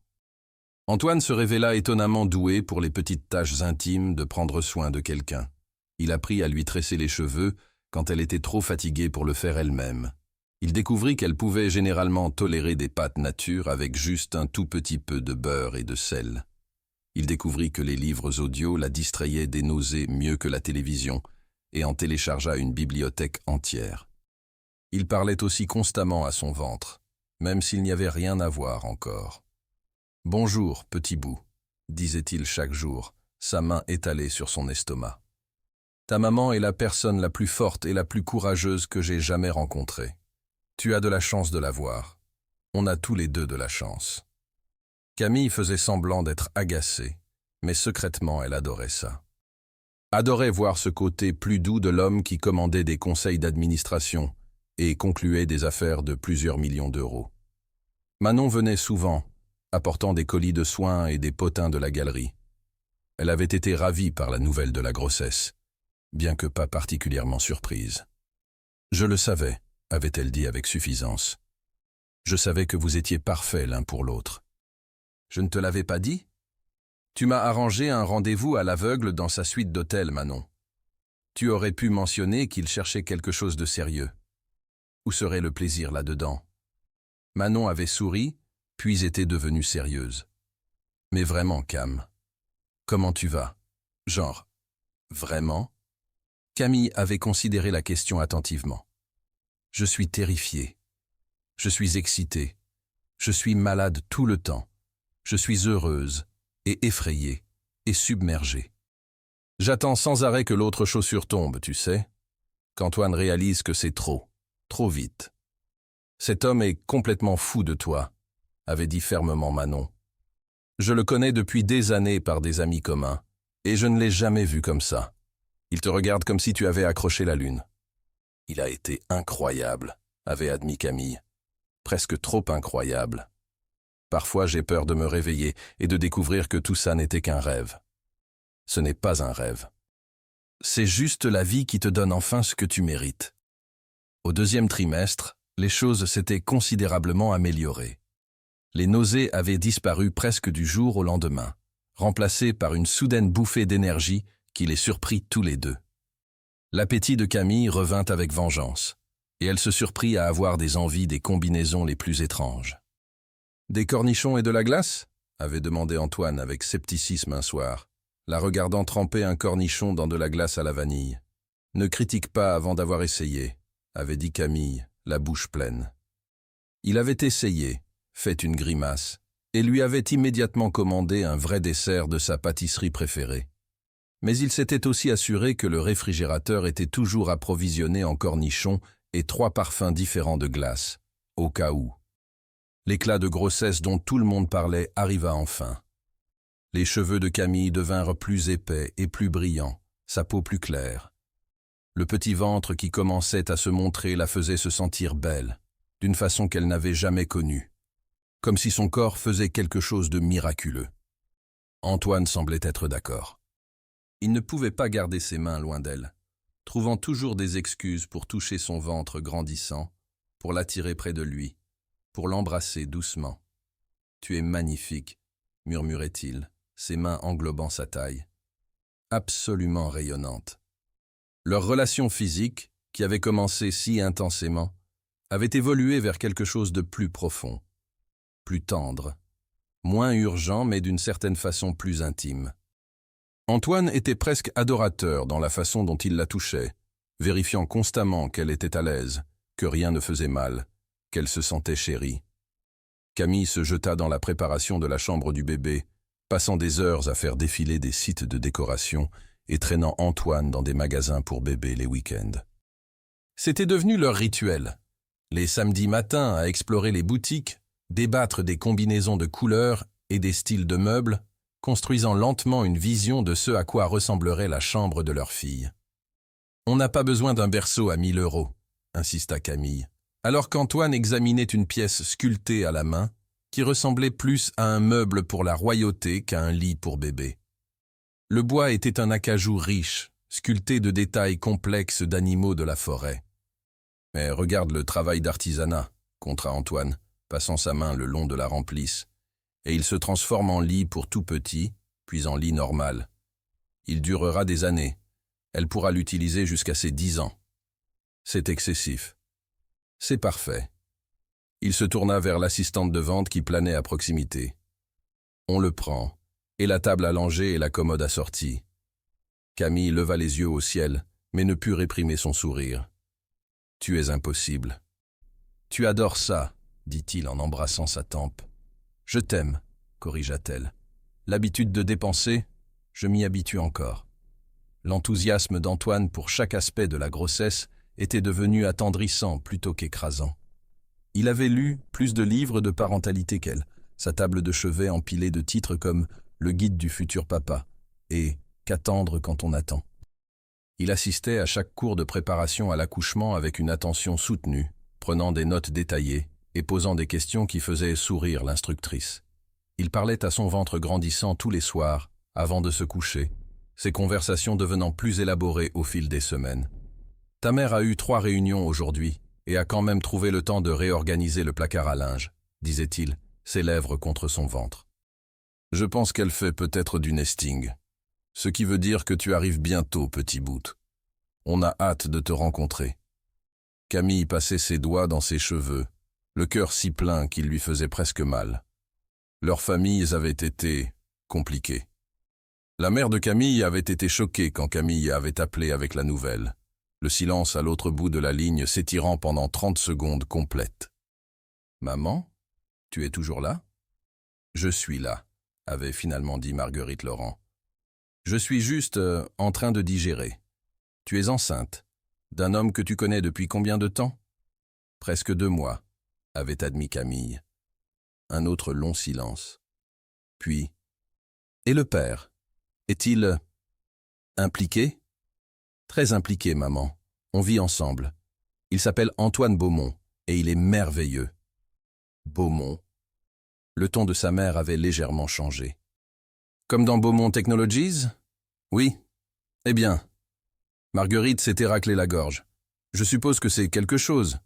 Antoine se révéla étonnamment doué pour les petites tâches intimes de prendre soin de quelqu'un. Il apprit à lui tresser les cheveux quand elle était trop fatiguée pour le faire elle-même. Il découvrit qu'elle pouvait généralement tolérer des pâtes nature avec juste un tout petit peu de beurre et de sel. Il découvrit que les livres audio la distrayaient des nausées mieux que la télévision et en téléchargea une bibliothèque entière. Il parlait aussi constamment à son ventre, même s'il n'y avait rien à voir encore. « Bonjour, petit bout », disait-il chaque jour, sa main étalée sur son estomac. « Ta maman est la personne la plus forte et la plus courageuse que j'ai jamais rencontrée. Tu as de la chance de la voir. On a tous les deux de la chance. » Camille faisait semblant d'être agacée, mais secrètement elle adorait ça. Adorait voir ce côté plus doux de l'homme qui commandait des conseils d'administration et concluait des affaires de plusieurs millions d'euros. Manon venait souvent, apportant des colis de soins et des potins de la galerie. Elle avait été ravie par la nouvelle de la grossesse, bien que pas particulièrement surprise. « Je le savais, » avait-elle dit avec suffisance. « Je savais que vous étiez parfaits l'un pour l'autre. » « Je ne te l'avais pas dit ? Tu m'as arrangé un rendez-vous à l'aveugle dans sa suite d'hôtel, Manon. Tu aurais pu mentionner qu'il cherchait quelque chose de sérieux. Où serait le plaisir là-dedans ? » Manon avait souri, puis était devenue sérieuse. « Mais vraiment, Cam, comment tu vas ? Genre, vraiment ?» Camille avait considéré la question attentivement. « Je suis terrifiée. Je suis excitée. Je suis malade tout le temps. Je suis heureuse, et effrayée, et submergée. J'attends sans arrêt que l'autre chaussure tombe, tu sais, qu'Antoine réalise que c'est trop vite. Cet homme est complètement fou de toi, avait dit fermement Manon. Je le connais depuis des années par des amis communs, et je ne l'ai jamais vu comme ça. Il te regarde comme si tu avais accroché la lune. Il a été incroyable, avait admis Camille. Presque trop incroyable. Parfois, j'ai peur de me réveiller et de découvrir que tout ça n'était qu'un rêve. Ce n'est pas un rêve. C'est juste la vie qui te donne enfin ce que tu mérites. Au deuxième trimestre, les choses s'étaient considérablement améliorées. Les nausées avaient disparu presque du jour au lendemain, remplacées par une soudaine bouffée d'énergie qui les surprit tous les deux. L'appétit de Camille revint avec vengeance, et elle se surprit à avoir des envies des combinaisons les plus étranges. « Des cornichons et de la glace ?» avait demandé Antoine avec scepticisme un soir, la regardant tremper un cornichon dans de la glace à la vanille. « Ne critique pas avant d'avoir essayé », avait dit Camille, la bouche pleine. Il avait essayé, fait une grimace, et lui avait immédiatement commandé un vrai dessert de sa pâtisserie préférée. Mais il s'était aussi assuré que le réfrigérateur était toujours approvisionné en cornichons et 3 parfums différents de glace, au cas où. L'éclat de grossesse dont tout le monde parlait arriva enfin. Les cheveux de Camille devinrent plus épais et plus brillants, sa peau plus claire. Le petit ventre qui commençait à se montrer la faisait se sentir belle, d'une façon qu'elle n'avait jamais connue, comme si son corps faisait quelque chose de miraculeux. Antoine semblait être d'accord. Il ne pouvait pas garder ses mains loin d'elle, trouvant toujours des excuses pour toucher son ventre grandissant, pour l'attirer près de lui, pour l'embrasser doucement. « Tu es magnifique », murmurait-il, ses mains englobant sa taille. Absolument rayonnante. Leur relation physique, qui avait commencé si intensément, avait évolué vers quelque chose de plus profond, plus tendre, moins urgent mais d'une certaine façon plus intime. Antoine était presque adorateur dans la façon dont il la touchait, vérifiant constamment qu'elle était à l'aise, que rien ne faisait mal, qu'elle se sentait chérie. Camille se jeta dans la préparation de la chambre du bébé, passant des heures à faire défiler des sites de décoration et traînant Antoine dans des magasins pour bébés les week-ends. C'était devenu leur rituel. Les samedis matins à explorer les boutiques, débattre des combinaisons de couleurs et des styles de meubles, construisant lentement une vision de ce à quoi ressemblerait la chambre de leur fille. « On n'a pas besoin d'un berceau à 1 000 €, insista Camille, alors qu'Antoine examinait une pièce sculptée à la main qui ressemblait plus à un meuble pour la royauté qu'à un lit pour bébé. Le bois était un acajou riche, sculpté de détails complexes d'animaux de la forêt. « Mais regarde le travail d'artisanat », contra Antoine, passant sa main le long de la remplisse, et il se transforme en lit pour tout petit, puis en lit normal. Il durera des années. Elle pourra l'utiliser jusqu'à ses 10 ans. C'est excessif. C'est parfait. Il se tourna vers l'assistante de vente qui planait à proximité. On le prend, et la table allongée et la commode assortie. Camille leva les yeux au ciel, mais ne put réprimer son sourire. « Tu es impossible. »« Tu adores ça, » dit-il en embrassant sa tempe. « Je t'aime, » corrigea-t-elle. « L'habitude de dépenser, je m'y habitue encore. » L'enthousiasme d'Antoine pour chaque aspect de la grossesse était devenu attendrissant plutôt qu'écrasant. Il avait lu plus de livres de parentalité qu'elle, sa table de chevet empilée de titres comme « Le guide du futur papa » et « Qu'attendre quand on attend ». Il assistait à chaque cours de préparation à l'accouchement avec une attention soutenue, prenant des notes détaillées et posant des questions qui faisaient sourire l'instructrice. Il parlait à son ventre grandissant tous les soirs, avant de se coucher, ses conversations devenant plus élaborées au fil des semaines. « Ta mère a eu 3 réunions aujourd'hui et a quand même trouvé le temps de réorganiser le placard à linge, » disait-il, ses lèvres contre son ventre. « Je pense qu'elle fait peut-être du nesting. Ce qui veut dire que tu arrives bientôt, petit bout. On a hâte de te rencontrer. » Camille passait ses doigts dans ses cheveux, le cœur si plein qu'il lui faisait presque mal. Leurs familles avaient été compliquées. La mère de Camille avait été choquée quand Camille avait appelé avec la nouvelle, le silence à l'autre bout de la ligne s'étirant pendant 30 secondes complètes. « Maman, tu es toujours là ?»« Je suis là », avait finalement dit Marguerite Laurent. « Je suis juste en train de digérer. Tu es enceinte, d'un homme que tu connais depuis combien de temps ?»« Presque 2 mois, » avait admis Camille. Un autre long silence. Puis, « Et le père ? Est-il impliqué ?»« Très impliqué, maman. On vit ensemble. Il s'appelle Antoine Beaumont, et il est merveilleux. » Beaumont. Le ton de sa mère avait légèrement changé. « Comme dans Beaumont Technologies ? Oui. Eh bien. » Marguerite s'était raclé la gorge. « Je suppose que c'est quelque chose.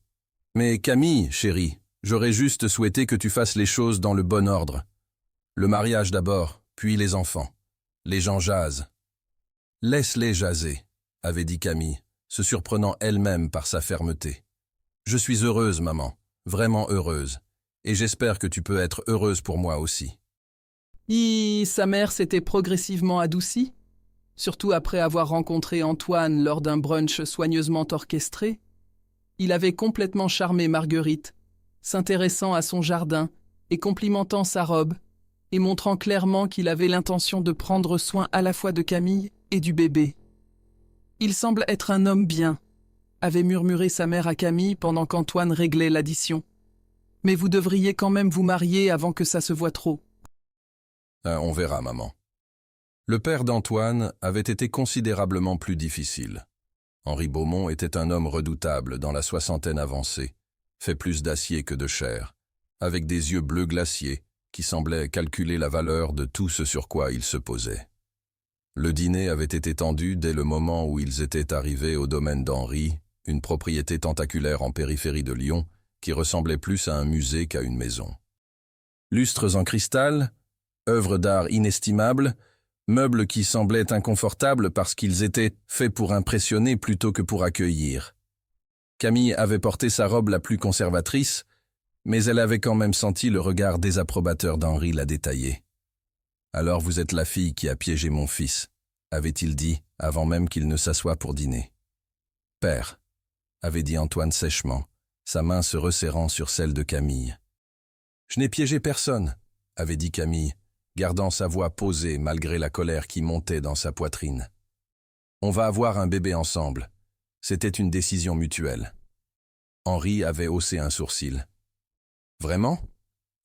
Mais Camille, chérie, j'aurais juste souhaité que tu fasses les choses dans le bon ordre. Le mariage d'abord, puis les enfants. Les gens jasent. »« Laisse-les jaser, » avait dit Camille, se surprenant elle-même par sa fermeté. « Je suis heureuse, maman, vraiment heureuse, et j'espère que tu peux être heureuse pour moi aussi. » Sa mère s'était progressivement adoucie, surtout après avoir rencontré Antoine lors d'un brunch soigneusement orchestré. Il avait complètement charmé Marguerite, s'intéressant à son jardin et complimentant sa robe, et montrant clairement qu'il avait l'intention de prendre soin à la fois de Camille et du bébé. « Il semble être un homme bien », avait murmuré sa mère à Camille pendant qu'Antoine réglait l'addition. « Mais vous devriez quand même vous marier avant que ça se voie trop. » On verra, maman. Le père d'Antoine avait été considérablement plus difficile. Henri Beaumont était un homme redoutable dans la 60aine avancée, fait plus d'acier que de chair, avec des yeux bleus glaciers, qui semblait calculer la valeur de tout ce sur quoi il se posait. Le dîner avait été tendu dès le moment où ils étaient arrivés au domaine d'Henri, une propriété tentaculaire en périphérie de Lyon, qui ressemblait plus à un musée qu'à une maison. Lustres en cristal, œuvres d'art inestimables, meubles qui semblaient inconfortables parce qu'ils étaient faits pour impressionner plutôt que pour accueillir. Camille avait porté sa robe la plus conservatrice, mais elle avait quand même senti le regard désapprobateur d'Henri la détailler. « Alors vous êtes la fille qui a piégé mon fils », avait-il dit avant même qu'il ne s'assoie pour dîner. « Père », avait dit Antoine sèchement, sa main se resserrant sur celle de Camille. « Je n'ai piégé personne », avait dit Camille, gardant sa voix posée malgré la colère qui montait dans sa poitrine. « On va avoir un bébé ensemble. C'était une décision mutuelle. » Henri avait haussé un sourcil. « Vraiment ?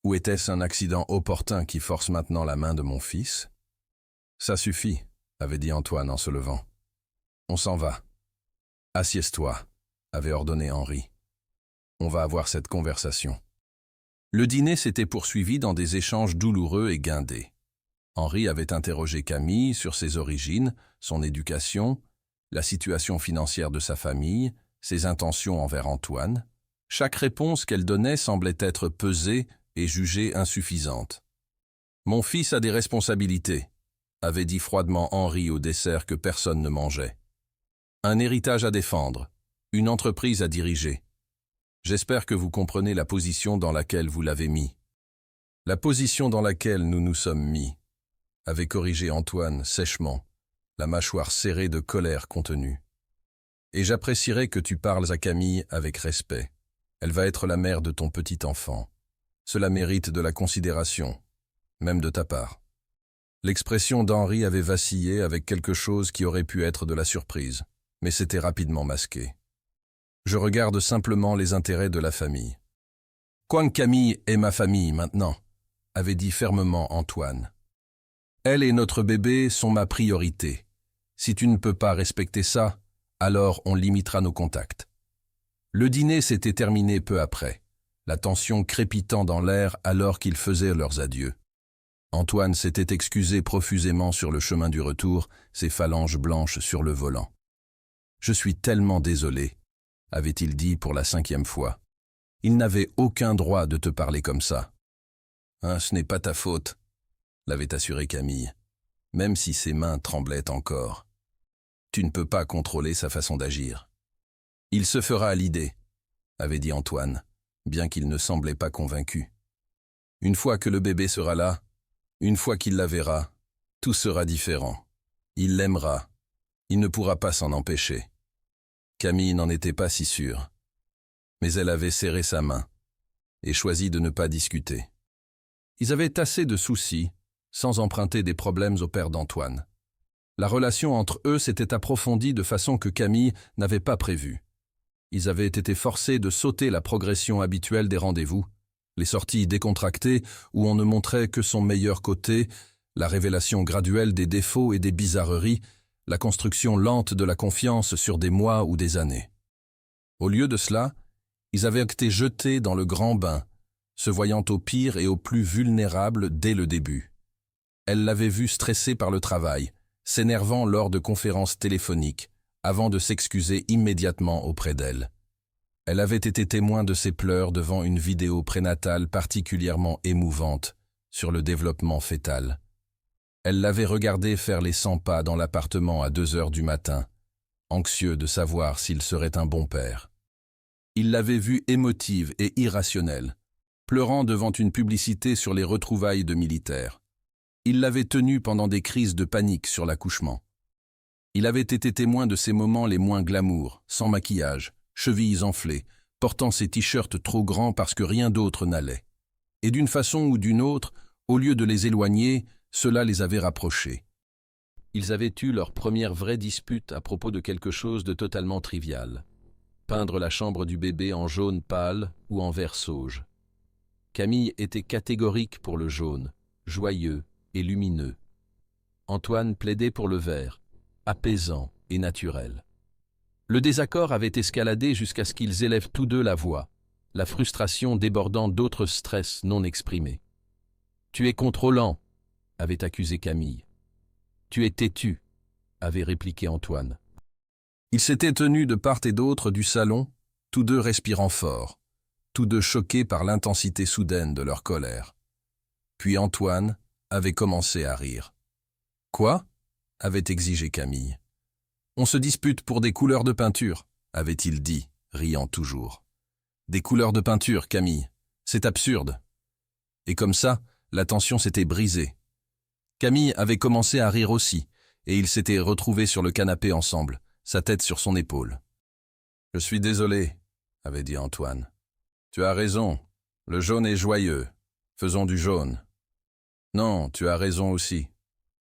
Ou était-ce un accident opportun qui force maintenant la main de mon fils ? »« Ça suffit, » avait dit Antoine en se levant. « On s'en va. »« Assieds-toi », avait ordonné Henri. « On va avoir cette conversation. » Le dîner s'était poursuivi dans des échanges douloureux et guindés. Henri avait interrogé Camille sur ses origines, son éducation, la situation financière de sa famille, ses intentions envers Antoine. Chaque réponse qu'elle donnait semblait être pesée et jugée insuffisante. « Mon fils a des responsabilités », avait dit froidement Henri au dessert que personne ne mangeait. « Un héritage à défendre, une entreprise à diriger. J'espère que vous comprenez la position dans laquelle vous l'avez mis. »« La position dans laquelle nous nous sommes mis », avait corrigé Antoine sèchement, la mâchoire serrée de colère contenue. « Et j'apprécierais que tu parles à Camille avec respect. Elle va être la mère de ton petit enfant. Cela mérite de la considération, même de ta part. » L'expression d'Henri avait vacillé avec quelque chose qui aurait pu être de la surprise, mais s'était rapidement masqué. « Je regarde simplement les intérêts de la famille. »« Quoi que Camille est ma famille maintenant, » avait dit fermement Antoine. « Elle et notre bébé sont ma priorité. Si tu ne peux pas respecter ça, alors on limitera nos contacts. » Le dîner s'était terminé peu après, la tension crépitant dans l'air alors qu'ils faisaient leurs adieux. Antoine s'était excusé profusément sur le chemin du retour, ses phalanges blanches sur le volant. « Je suis tellement désolé », avait-il dit pour la 5e fois. « Il n'avait aucun droit de te parler comme ça. »« Hein, ce n'est pas ta faute », l'avait assuré Camille, même si ses mains tremblaient encore. « Tu ne peux pas contrôler sa façon d'agir. »« Il se fera à l'idée », avait dit Antoine, bien qu'il ne semblait pas convaincu. « Une fois que le bébé sera là, une fois qu'il la verra, tout sera différent. Il l'aimera. Il ne pourra pas s'en empêcher. » Camille n'en était pas si sûre. Mais elle avait serré sa main et choisi de ne pas discuter. Ils avaient assez de soucis, sans emprunter des problèmes au père d'Antoine. La relation entre eux s'était approfondie de façon que Camille n'avait pas prévue. Ils avaient été forcés de sauter la progression habituelle des rendez-vous, les sorties décontractées où on ne montrait que son meilleur côté, la révélation graduelle des défauts et des bizarreries, la construction lente de la confiance sur des mois ou des années. Au lieu de cela, ils avaient été jetés dans le grand bain, se voyant au pire et au plus vulnérable dès le début. Elle l'avait vu stressé par le travail, s'énervant lors de conférences téléphoniques, avant de s'excuser immédiatement auprès d'elle. Elle avait été témoin de ses pleurs devant une vidéo prénatale particulièrement émouvante sur le développement fœtal. Elle l'avait regardé faire les 100 pas dans l'appartement à 2 heures du matin, anxieux de savoir s'il serait un bon père. Il l'avait vue émotive et irrationnelle, pleurant devant une publicité sur les retrouvailles de militaires. Il l'avait tenue pendant des crises de panique sur l'accouchement. Il avait été témoin de ses moments les moins glamour, sans maquillage, chevilles enflées, portant ses t-shirts trop grands parce que rien d'autre n'allait. Et d'une façon ou d'une autre, au lieu de les éloigner, cela les avait rapprochés. Ils avaient eu leur première vraie dispute à propos de quelque chose de totalement trivial. Peindre la chambre du bébé en jaune pâle ou en vert sauge. Camille était catégorique pour le jaune, joyeux et lumineux. Antoine plaidait pour le vert, apaisant et naturel. Le désaccord avait escaladé jusqu'à ce qu'ils élèvent tous deux la voix, la frustration débordant d'autres stress non exprimés. Tu es contrôlant, avait accusé Camille. Tu es têtu, avait répliqué Antoine. Ils s'étaient tenus de part et d'autre du salon, tous deux respirant fort, tous deux choqués par l'intensité soudaine de leur colère. Puis Antoine avait commencé à rire. « Quoi » avait exigé Camille. « On se dispute pour des couleurs de peinture » avait-il dit, riant toujours. « Des couleurs de peinture, Camille, c'est absurde. » Et comme ça, la tension s'était brisée. Camille avait commencé à rire aussi, et ils s'étaient retrouvés sur le canapé ensemble, sa tête sur son épaule. « Je suis désolé, » avait dit Antoine. « Tu as raison, le jaune est joyeux, faisons du jaune. » Non, tu as raison aussi,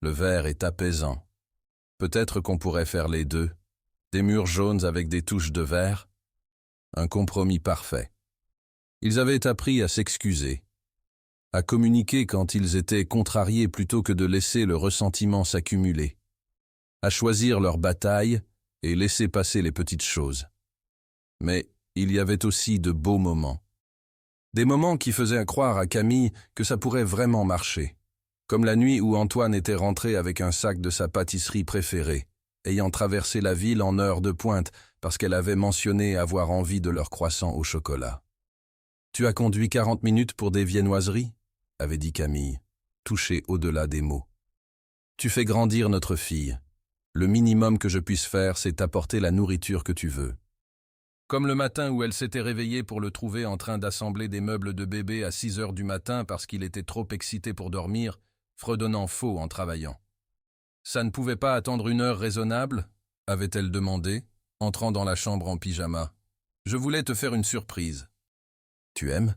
le vert est apaisant. Peut-être qu'on pourrait faire les deux, des murs jaunes avec des touches de vert. Un compromis parfait. Ils avaient appris à s'excuser, à communiquer quand ils étaient contrariés plutôt que de laisser le ressentiment s'accumuler, à choisir leur bataille et laisser passer les petites choses. Mais il y avait aussi de beaux moments. Des moments qui faisaient croire à Camille que ça pourrait vraiment marcher. Comme la nuit où Antoine était rentré avec un sac de sa pâtisserie préférée, ayant traversé la ville en heure de pointe parce qu'elle avait mentionné avoir envie de leur croissant au chocolat. « Tu as conduit 40 minutes pour des viennoiseries ?» avait dit Camille, touchée au-delà des mots. « Tu fais grandir notre fille. Le minimum que je puisse faire, c'est t'apporter la nourriture que tu veux. » Comme le matin où elle s'était réveillée pour le trouver en train d'assembler des meubles de bébé à 6 heures du matin parce qu'il était trop excité pour dormir, fredonnant faux en travaillant. « Ça ne pouvait pas attendre une heure raisonnable ?» avait-elle demandé, entrant dans la chambre en pyjama. « Je voulais te faire une surprise. »« Tu aimes ?»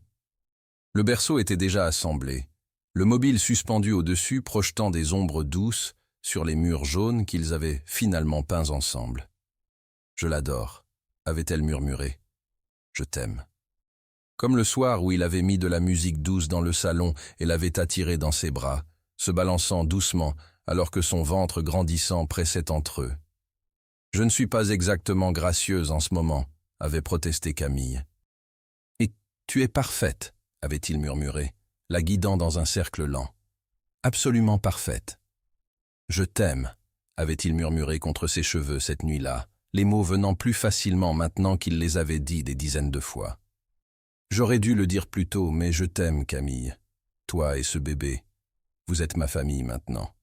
Le berceau était déjà assemblé, le mobile suspendu au-dessus projetant des ombres douces sur les murs jaunes qu'ils avaient finalement peints ensemble. « Je l'adore », avait-elle murmuré. « Je t'aime. » Comme le soir où il avait mis de la musique douce dans le salon et l'avait attirée dans ses bras, se balançant doucement alors que son ventre grandissant pressait entre eux. « Je ne suis pas exactement gracieuse en ce moment, » avait protesté Camille. « Et tu es parfaite, » avait-il murmuré, la guidant dans un cercle lent. « Absolument parfaite. »« Je t'aime, » avait-il murmuré contre ses cheveux cette nuit-là, les mots venant plus facilement maintenant qu'il les avait dits des dizaines de fois. « J'aurais dû le dire plus tôt, mais je t'aime, Camille. Toi et ce bébé. Vous êtes ma famille maintenant. »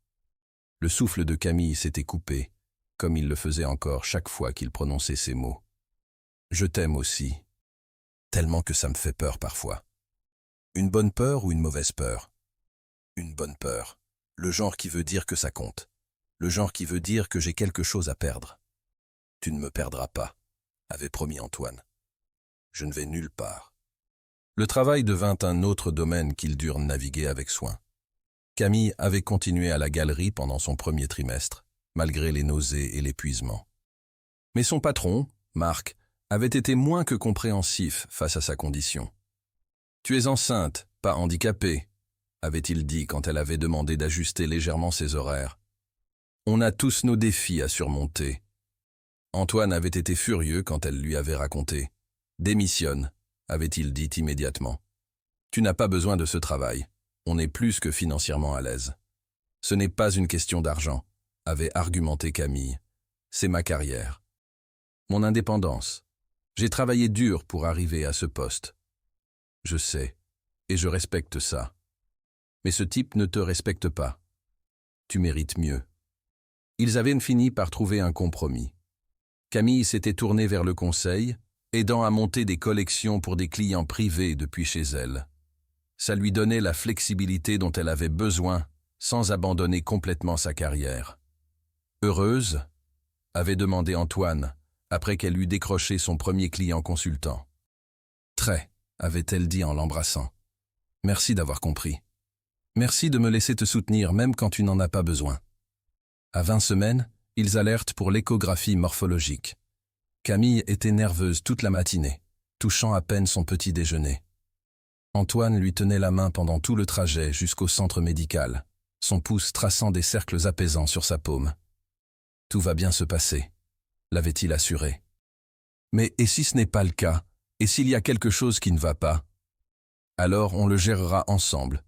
Le souffle de Camille s'était coupé, comme il le faisait encore chaque fois qu'il prononçait ces mots. « Je t'aime aussi. Tellement que ça me fait peur parfois. » Une bonne peur ou une mauvaise peur? Une bonne peur. Le genre qui veut dire que ça compte. Le genre qui veut dire que j'ai quelque chose à perdre. « Tu ne me perdras pas », avait promis Antoine. « Je ne vais nulle part. » Le travail devint un autre domaine qu'ils durent naviguer avec soin. Camille avait continué à la galerie pendant son premier trimestre, malgré les nausées et l'épuisement. Mais son patron, Marc, avait été moins que compréhensif face à sa condition. « Tu es enceinte, pas handicapée », avait-il dit quand elle avait demandé d'ajuster légèrement ses horaires. « On a tous nos défis à surmonter. » Antoine avait été furieux quand elle lui avait raconté. « Démissionne », avait-il dit immédiatement. « Tu n'as pas besoin de ce travail. On est plus que financièrement à l'aise. »« Ce n'est pas une question d'argent », avait argumenté Camille. « C'est ma carrière. Mon indépendance. J'ai travaillé dur pour arriver à ce poste. Je sais, et je respecte ça. Mais ce type ne te respecte pas. Tu mérites mieux. » Ils avaient fini par trouver un compromis. Camille s'était tournée vers le conseil, aidant à monter des collections pour des clients privés depuis chez elle. Ça lui donnait la flexibilité dont elle avait besoin, sans abandonner complètement sa carrière. « Heureuse ?» avait demandé Antoine, après qu'elle eut décroché son premier client consultant. « Très », avait-elle dit en l'embrassant. « Merci d'avoir compris. Merci de me laisser te soutenir même quand tu n'en as pas besoin. » À 20 semaines, ils alertent pour l'échographie morphologique. Camille était nerveuse toute la matinée, touchant à peine son petit déjeuner. Antoine lui tenait la main pendant tout le trajet jusqu'au centre médical, son pouce traçant des cercles apaisants sur sa paume. « Tout va bien se passer », l'avait-il assuré. « Mais et si ce n'est pas le cas, et s'il y a quelque chose qui ne va pas? Alors on le gérera ensemble.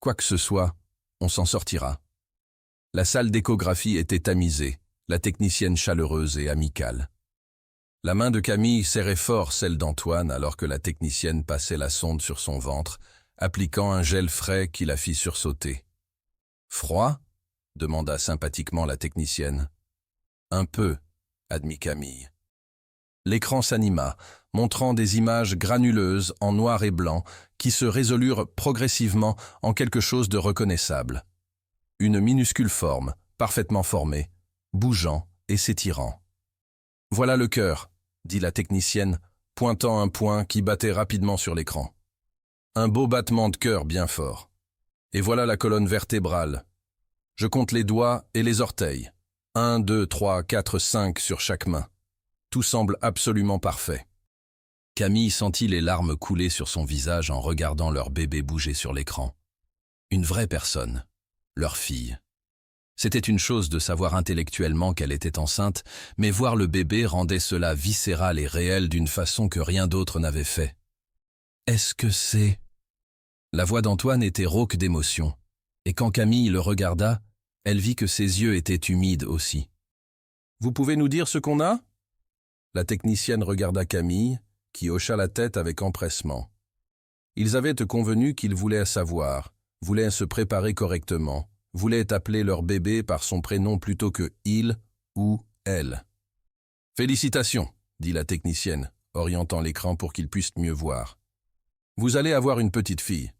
Quoi que ce soit, on s'en sortira. La salle d'échographie était tamisée, la technicienne chaleureuse et amicale. La main de Camille serrait fort celle d'Antoine alors que la technicienne passait la sonde sur son ventre, appliquant un gel frais qui la fit sursauter. « Froid ?» demanda sympathiquement la technicienne. « Un peu », admit Camille. L'écran s'anima, montrant des images granuleuses en noir et blanc qui se résolurent progressivement en quelque chose de reconnaissable. Une minuscule forme, parfaitement formée, bougeant et s'étirant. « Voilà le cœur », dit la technicienne, pointant un point qui battait rapidement sur l'écran. Un beau battement de cœur bien fort. Et voilà la colonne vertébrale. Je compte les doigts et les orteils. 1, 2, 3, 4, 5 sur chaque main. Tout semble absolument parfait. Camille sentit les larmes couler sur son visage en regardant leur bébé bouger sur l'écran. Une vraie personne, leur fille. C'était une chose de savoir intellectuellement qu'elle était enceinte, mais voir le bébé rendait cela viscéral et réel d'une façon que rien d'autre n'avait fait. « Est-ce que c'est… » La voix d'Antoine était rauque d'émotion, et quand Camille le regarda, elle vit que ses yeux étaient humides aussi. « Vous pouvez nous dire ce qu'on a ?» La technicienne regarda Camille, qui hocha la tête avec empressement. Ils avaient convenu qu'ils voulaient savoir, voulaient se préparer correctement, voulaient appeler leur bébé par son prénom plutôt que « il » ou « elle ». « Félicitations », dit la technicienne, orientant l'écran pour qu'ils puissent mieux voir. « Vous allez avoir une petite fille. »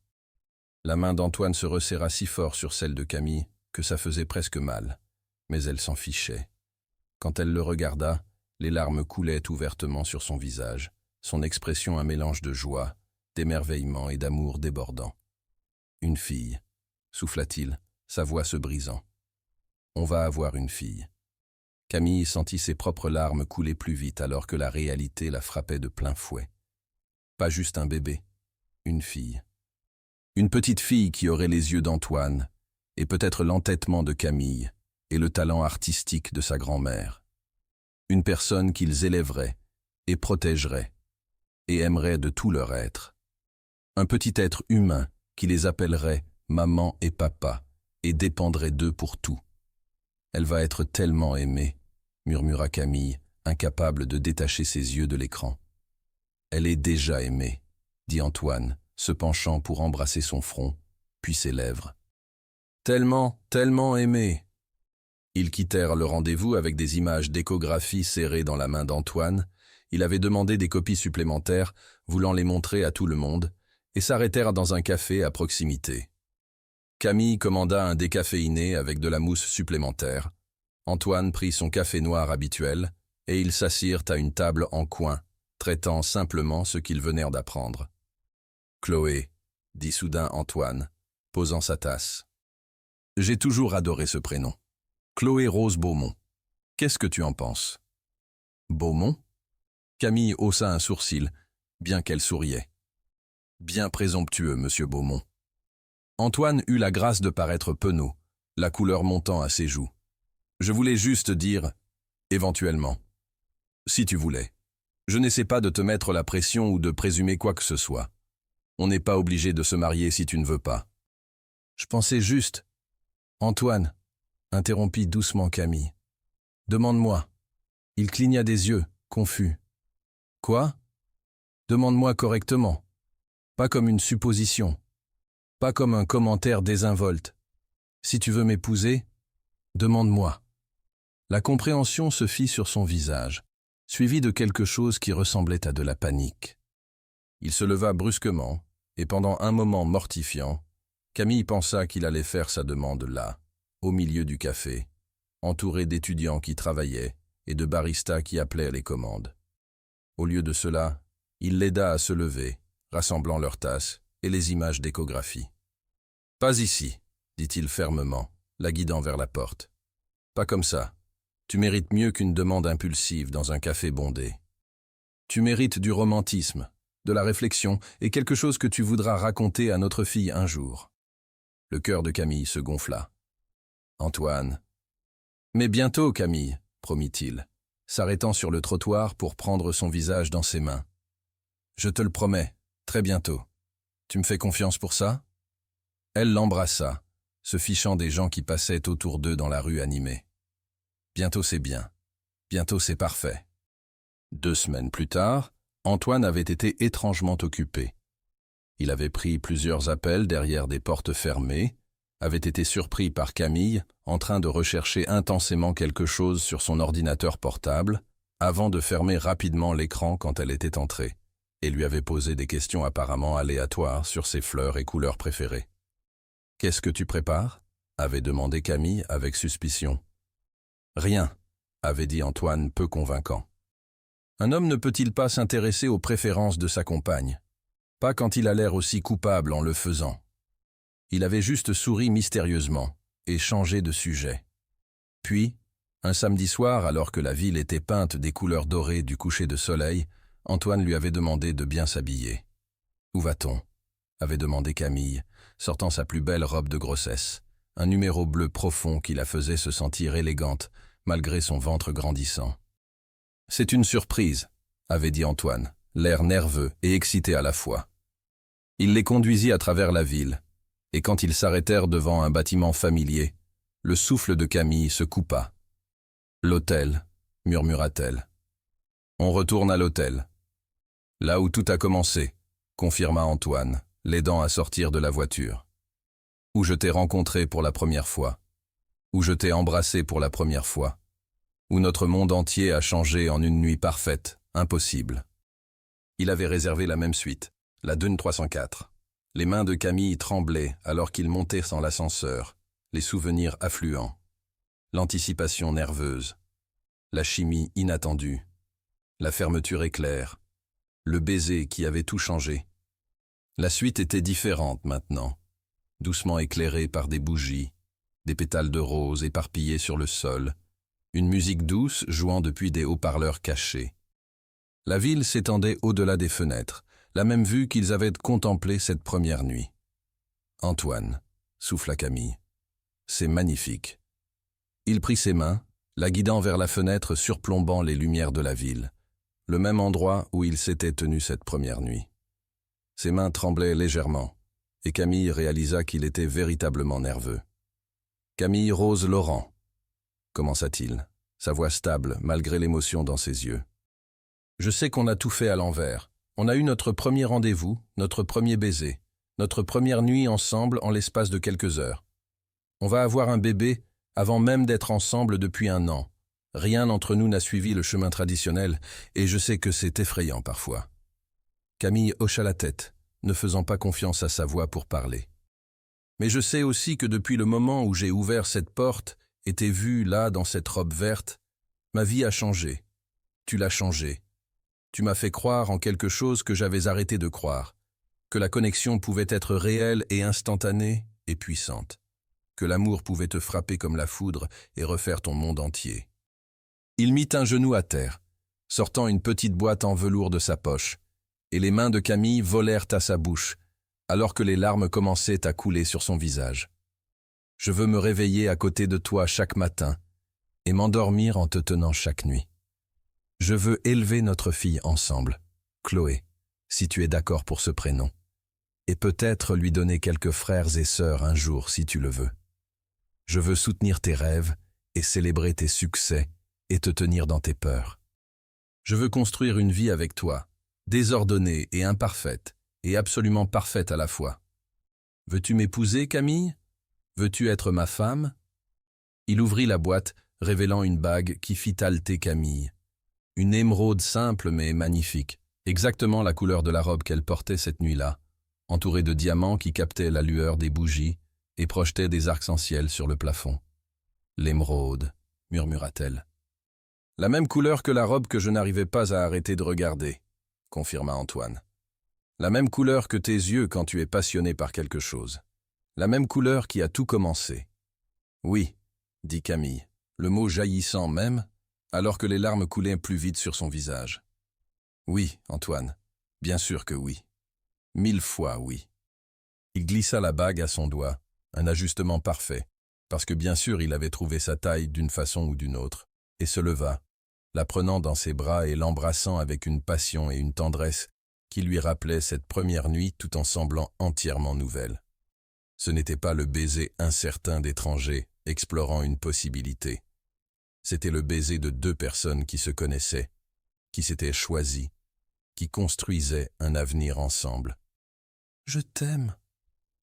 La main d'Antoine se resserra si fort sur celle de Camille que ça faisait presque mal, mais elle s'en fichait. Quand elle le regarda, les larmes coulaient ouvertement sur son visage, son expression un mélange de joie, d'émerveillement et d'amour débordant. « Une fille », souffla-t-il, sa voix se brisant. « On va avoir une fille. » Camille sentit ses propres larmes couler plus vite alors que la réalité la frappait de plein fouet. Pas juste un bébé, une fille. Une petite fille qui aurait les yeux d'Antoine, et peut-être l'entêtement de Camille, et le talent artistique de sa grand-mère. Une personne qu'ils élèveraient, et protégeraient, et aimeraient de tout leur être. Un petit être humain qui les appellerait maman et papa, et dépendrait d'eux pour tout. Elle va être tellement aimée, murmura Camille, incapable de détacher ses yeux de l'écran. Elle est déjà aimée, dit Antoine, se penchant pour embrasser son front, puis ses lèvres. Tellement, tellement aimée. Ils quittèrent le rendez-vous avec des images d'échographie serrées dans la main d'Antoine. Il avait demandé des copies supplémentaires, voulant les montrer à tout le monde, et s'arrêtèrent dans un café à proximité. Camille commanda un décaféiné avec de la mousse supplémentaire. Antoine prit son café noir habituel, et ils s'assirent à une table en coin, traitant simplement ce qu'ils venèrent d'apprendre. « Chloé », dit soudain Antoine, posant sa tasse. « J'ai toujours adoré ce prénom. Chloé Rose Beaumont. Qu'est-ce que tu en penses ?»« Beaumont ?» Camille haussa un sourcil, bien qu'elle souriait. « Bien présomptueux, monsieur Beaumont. » Antoine eut la grâce de paraître penaud, la couleur montant à ses joues. « Je voulais juste dire, éventuellement. Si tu voulais. Je n'essaie pas de te mettre la pression ou de présumer quoi que ce soit. On n'est pas obligé de se marier si tu ne veux pas. » Je pensais juste… Antoine, interrompit doucement Camille. Demande-moi. Il cligna des yeux, confus. Quoi? Demande-moi correctement. Pas comme une supposition. Pas comme un commentaire désinvolte. Si tu veux m'épouser, demande-moi. La compréhension se fit sur son visage, suivie de quelque chose qui ressemblait à de la panique. Il se leva brusquement, et pendant un moment mortifiant, Camille pensa qu'il allait faire sa demande là, au milieu du café, entouré d'étudiants qui travaillaient et de baristas qui appelaient les commandes. Au lieu de cela, il l'aida à se lever, rassemblant leurs tasses et les images d'échographie. « Pas ici, dit-il fermement, la guidant vers la porte. Pas comme ça. Tu mérites mieux qu'une demande impulsive dans un café bondé. Tu mérites du romantisme, de la réflexion et quelque chose que tu voudras raconter à notre fille un jour. » Le cœur de Camille se gonfla. Antoine. « Mais bientôt, Camille, promit-il, s'arrêtant sur le trottoir pour prendre son visage dans ses mains. Je te le promets, très bientôt. Tu me fais confiance pour ça ? Elle l'embrassa, se fichant des gens qui passaient autour d'eux dans la rue animée. Bientôt c'est bien. Bientôt c'est parfait. 2 semaines plus tard, Antoine avait été étrangement occupé. Il avait pris plusieurs appels derrière des portes fermées, avait été surpris par Camille en train de rechercher intensément quelque chose sur son ordinateur portable, avant de fermer rapidement l'écran quand elle était entrée, et lui avait posé des questions apparemment aléatoires sur ses fleurs et couleurs préférées. « Qu'est-ce que tu prépares » avait demandé Camille avec suspicion. « Rien » avait dit Antoine peu convaincant. Un homme ne peut-il pas s'intéresser aux préférences de sa compagne? Pas quand il a l'air aussi coupable en le faisant. Il avait juste souri mystérieusement et changé de sujet. Puis, un samedi soir, alors que la ville était peinte des couleurs dorées du coucher de soleil, Antoine lui avait demandé de bien s'habiller. « Où va-t-on » avait demandé Camille, sortant sa plus belle robe de grossesse, un numéro bleu profond qui la faisait se sentir élégante, malgré son ventre grandissant. « C'est une surprise » avait dit Antoine, l'air nerveux et excité à la fois. Il les conduisit à travers la ville, et quand ils s'arrêtèrent devant un bâtiment familier, le souffle de Camille se coupa. « L'hôtel » murmura-t-elle. « On retourne à l'hôtel. »« Là où tout a commencé » confirma Antoine, l'aidant à sortir de la voiture. « Où je t'ai rencontré pour la première fois. Où je t'ai embrassé pour la première fois. Où notre monde entier a changé en une nuit parfaite, impossible. » Il avait réservé la même suite, la Dune 304. Les mains de Camille tremblaient alors qu'il montait sans l'ascenseur, les souvenirs affluents. L'anticipation nerveuse, la chimie inattendue, la fermeture éclair, le baiser qui avait tout changé. La suite était différente maintenant, doucement éclairée par des bougies, des pétales de rose éparpillés sur le sol, une musique douce jouant depuis des haut-parleurs cachés. La ville s'étendait au-delà des fenêtres, la même vue qu'ils avaient contemplée cette première nuit. « Antoine » souffla Camille. « C'est magnifique. » Il prit ses mains, la guidant vers la fenêtre surplombant les lumières de la ville, le même endroit où il s'était tenu cette première nuit. Ses mains tremblaient légèrement, et Camille réalisa qu'il était véritablement nerveux. « Camille Rose Laurent » commença-t-il, sa voix stable malgré l'émotion dans ses yeux. « Je sais qu'on a tout fait à l'envers. On a eu notre premier rendez-vous, notre premier baiser, notre première nuit ensemble en l'espace de quelques heures. On va avoir un bébé avant même d'être ensemble depuis 1 an. Rien d'entre nous n'a suivi le chemin traditionnel, et je sais que c'est effrayant parfois. » Camille hocha la tête, ne faisant pas confiance à sa voix pour parler. « Mais je sais aussi que depuis le moment où j'ai ouvert cette porte et t'ai vu là dans cette robe verte, ma vie a changé. Tu l'as changée. Tu m'as fait croire en quelque chose que j'avais arrêté de croire, que la connexion pouvait être réelle et instantanée et puissante, que l'amour pouvait te frapper comme la foudre et refaire ton monde entier. » Il mit un genou à terre, sortant une petite boîte en velours de sa poche, et les mains de Camille volèrent à sa bouche, alors que les larmes commençaient à couler sur son visage. « Je veux me réveiller à côté de toi chaque matin et m'endormir en te tenant chaque nuit. Je veux élever notre fille ensemble, Chloé, si tu es d'accord pour ce prénom, et peut-être lui donner quelques frères et sœurs un jour si tu le veux. Je veux soutenir tes rêves et célébrer tes succès et te tenir dans tes peurs. Je veux construire une vie avec toi, désordonnée et imparfaite, et absolument parfaite à la fois. Veux-tu m'épouser, Camille? Veux-tu être ma femme ?» Il ouvrit la boîte, révélant une bague qui fit halter Camille. Une émeraude simple mais magnifique, exactement la couleur de la robe qu'elle portait cette nuit-là, entourée de diamants qui captaient la lueur des bougies et projetaient des arcs-en-ciel sur le plafond. « L'émeraude » murmura-t-elle. « La même couleur que la robe que je n'arrivais pas à arrêter de regarder » confirma Antoine. « La même couleur que tes yeux quand tu es passionné par quelque chose. La même couleur qui a tout commencé. »« Oui » dit Camille, le mot jaillissant même, alors que les larmes coulaient plus vite sur son visage. « Oui, Antoine, bien sûr que oui. 1000 fois oui. » Il glissa la bague à son doigt, un ajustement parfait, parce que bien sûr il avait trouvé sa taille d'une façon ou d'une autre, et se leva, la prenant dans ses bras et l'embrassant avec une passion et une tendresse qui lui rappelaient cette première nuit tout en semblant entièrement nouvelle. Ce n'était pas le baiser incertain d'étrangers explorant une possibilité. C'était le baiser de deux personnes qui se connaissaient, qui s'étaient choisies, qui construisaient un avenir ensemble. « Je t'aime »,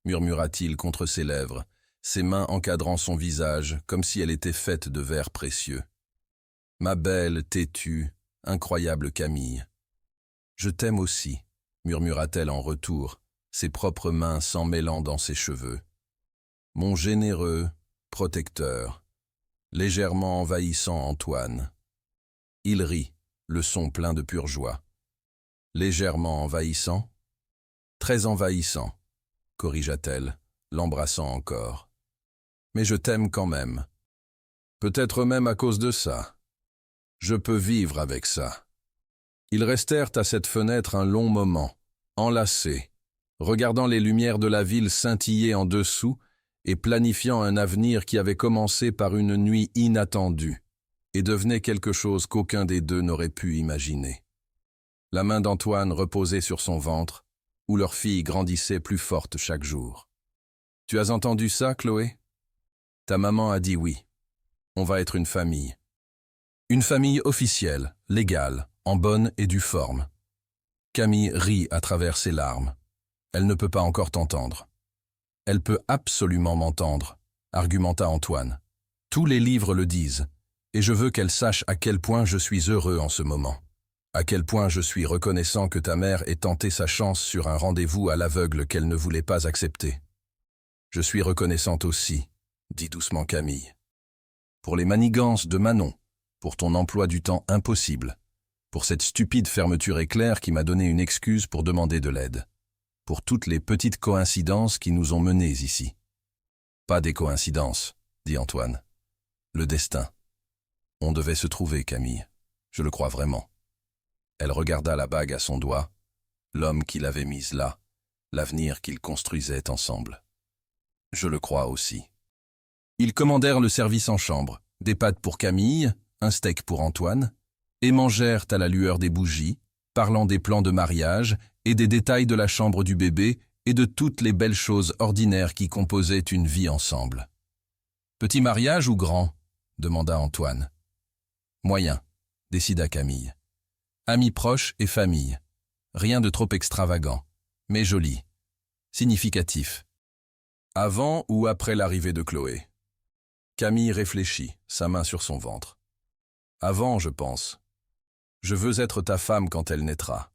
murmura-t-il contre ses lèvres, ses mains encadrant son visage comme si elle était faite de verre précieux. « Ma belle, têtue, incroyable Camille. »« Je t'aime aussi », murmura-t-elle en retour, ses propres mains s'en mêlant dans ses cheveux. « Mon généreux protecteur, légèrement envahissant Antoine. » Il rit, le son plein de pure joie. « Légèrement envahissant ?»« Très envahissant, » corrigea-t-elle, l'embrassant encore. « Mais je t'aime quand même. Peut-être même à cause de ça. Je peux vivre avec ça. » Ils restèrent à cette fenêtre un long moment, enlacés, regardant les lumières de la ville scintiller en dessous et planifiant un avenir qui avait commencé par une nuit inattendue et devenait quelque chose qu'aucun des deux n'aurait pu imaginer. La main d'Antoine reposait sur son ventre, où leur fille grandissait plus forte chaque jour. « Tu as entendu ça, Chloé ? Ta maman a dit oui. On va être une famille. Une famille officielle, légale, en bonne et due forme. » Camille rit à travers ses larmes. Elle ne peut pas encore t'entendre. « Elle peut absolument m'entendre, » argumenta Antoine. « Tous les livres le disent, et je veux qu'elle sache à quel point je suis heureux en ce moment. À quel point je suis reconnaissant que ta mère ait tenté sa chance sur un rendez-vous à l'aveugle qu'elle ne voulait pas accepter. Je suis reconnaissante aussi, » dit doucement Camille. « Pour les manigances de Manon, pour ton emploi du temps impossible, pour cette stupide fermeture éclair qui m'a donné une excuse pour demander de l'aide. Pour toutes les petites coïncidences qui nous ont menés ici. »« Pas des coïncidences, » dit Antoine. « Le destin. On devait se trouver, Camille. Je le crois vraiment. » Elle regarda la bague à son doigt, l'homme qui l'avait mise là, l'avenir qu'ils construisaient ensemble. « Je le crois aussi. » Ils commandèrent le service en chambre, des pâtes pour Camille, un steak pour Antoine, et mangèrent à la lueur des bougies, parlant des plans de mariage et des détails de la chambre du bébé et de toutes les belles choses ordinaires qui composaient une vie ensemble. « Petit mariage ou grand ?» demanda Antoine. « Moyen », décida Camille. « Amis proches et famille. Rien de trop extravagant, mais joli, significatif. » Avant ou après l'arrivée de Chloé? Camille réfléchit, sa main sur son ventre. « Avant, je pense. Je veux être ta femme quand elle naîtra.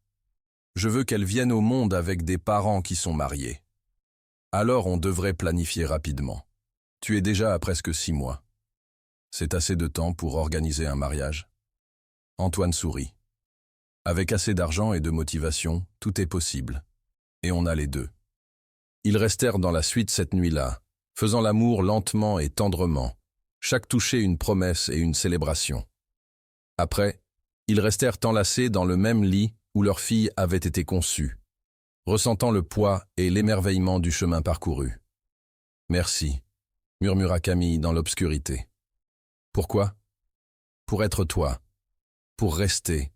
Je veux qu'elle vienne au monde avec des parents qui sont mariés. Alors on devrait planifier rapidement. Tu es déjà à presque 6 mois. C'est assez de temps pour organiser un mariage. » Antoine sourit. Avec assez d'argent et de motivation, tout est possible. Et on a les deux. Ils restèrent dans la suite cette nuit-là, faisant l'amour lentement et tendrement, chaque toucher une promesse et une célébration. Après, ils restèrent enlacés dans le même lit où leur fille avait été conçue, ressentant le poids et l'émerveillement du chemin parcouru. « Merci », murmura Camille dans l'obscurité. « Pourquoi ? Pour être toi, pour rester,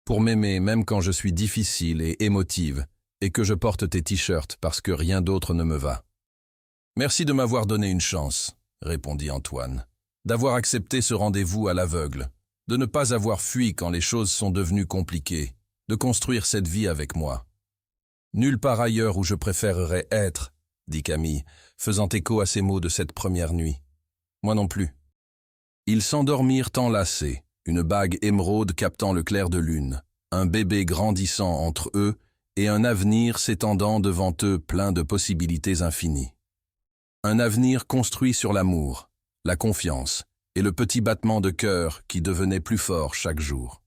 pour m'aimer même quand je suis difficile et émotive et que je porte tes t-shirts parce que rien d'autre ne me va. »« Merci de m'avoir donné une chance, » répondit Antoine, « d'avoir accepté ce rendez-vous à l'aveugle, de ne pas avoir fui quand les choses sont devenues compliquées, de construire cette vie avec moi. »« Nulle part ailleurs où je préférerais être, » dit Camille, faisant écho à ces mots de cette première nuit. « Moi non plus. » Ils s'endormirent enlacés, une bague émeraude captant le clair de lune, un bébé grandissant entre eux et un avenir s'étendant devant eux plein de possibilités infinies. Un avenir construit sur l'amour, la confiance et le petit battement de cœur qui devenait plus fort chaque jour.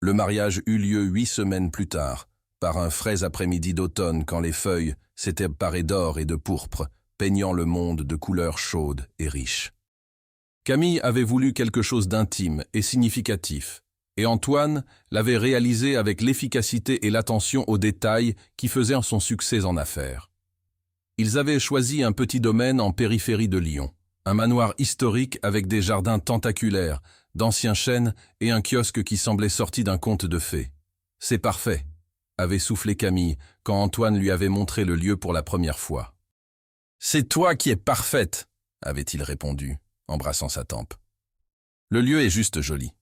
Le mariage eut lieu 8 semaines plus tard, par un frais après-midi d'automne quand les feuilles s'étaient parées d'or et de pourpre, peignant le monde de couleurs chaudes et riches. Camille avait voulu quelque chose d'intime et significatif, et Antoine l'avait réalisé avec l'efficacité et l'attention aux détails qui faisaient son succès en affaires. Ils avaient choisi un petit domaine en périphérie de Lyon, un manoir historique avec des jardins tentaculaires, d'anciens chênes et un kiosque qui semblait sorti d'un conte de fées. « C'est parfait », avait soufflé Camille quand Antoine lui avait montré le lieu pour la première fois. C'est toi qui es parfaite, avait-il répondu, embrassant sa tempe. Le lieu est juste joli.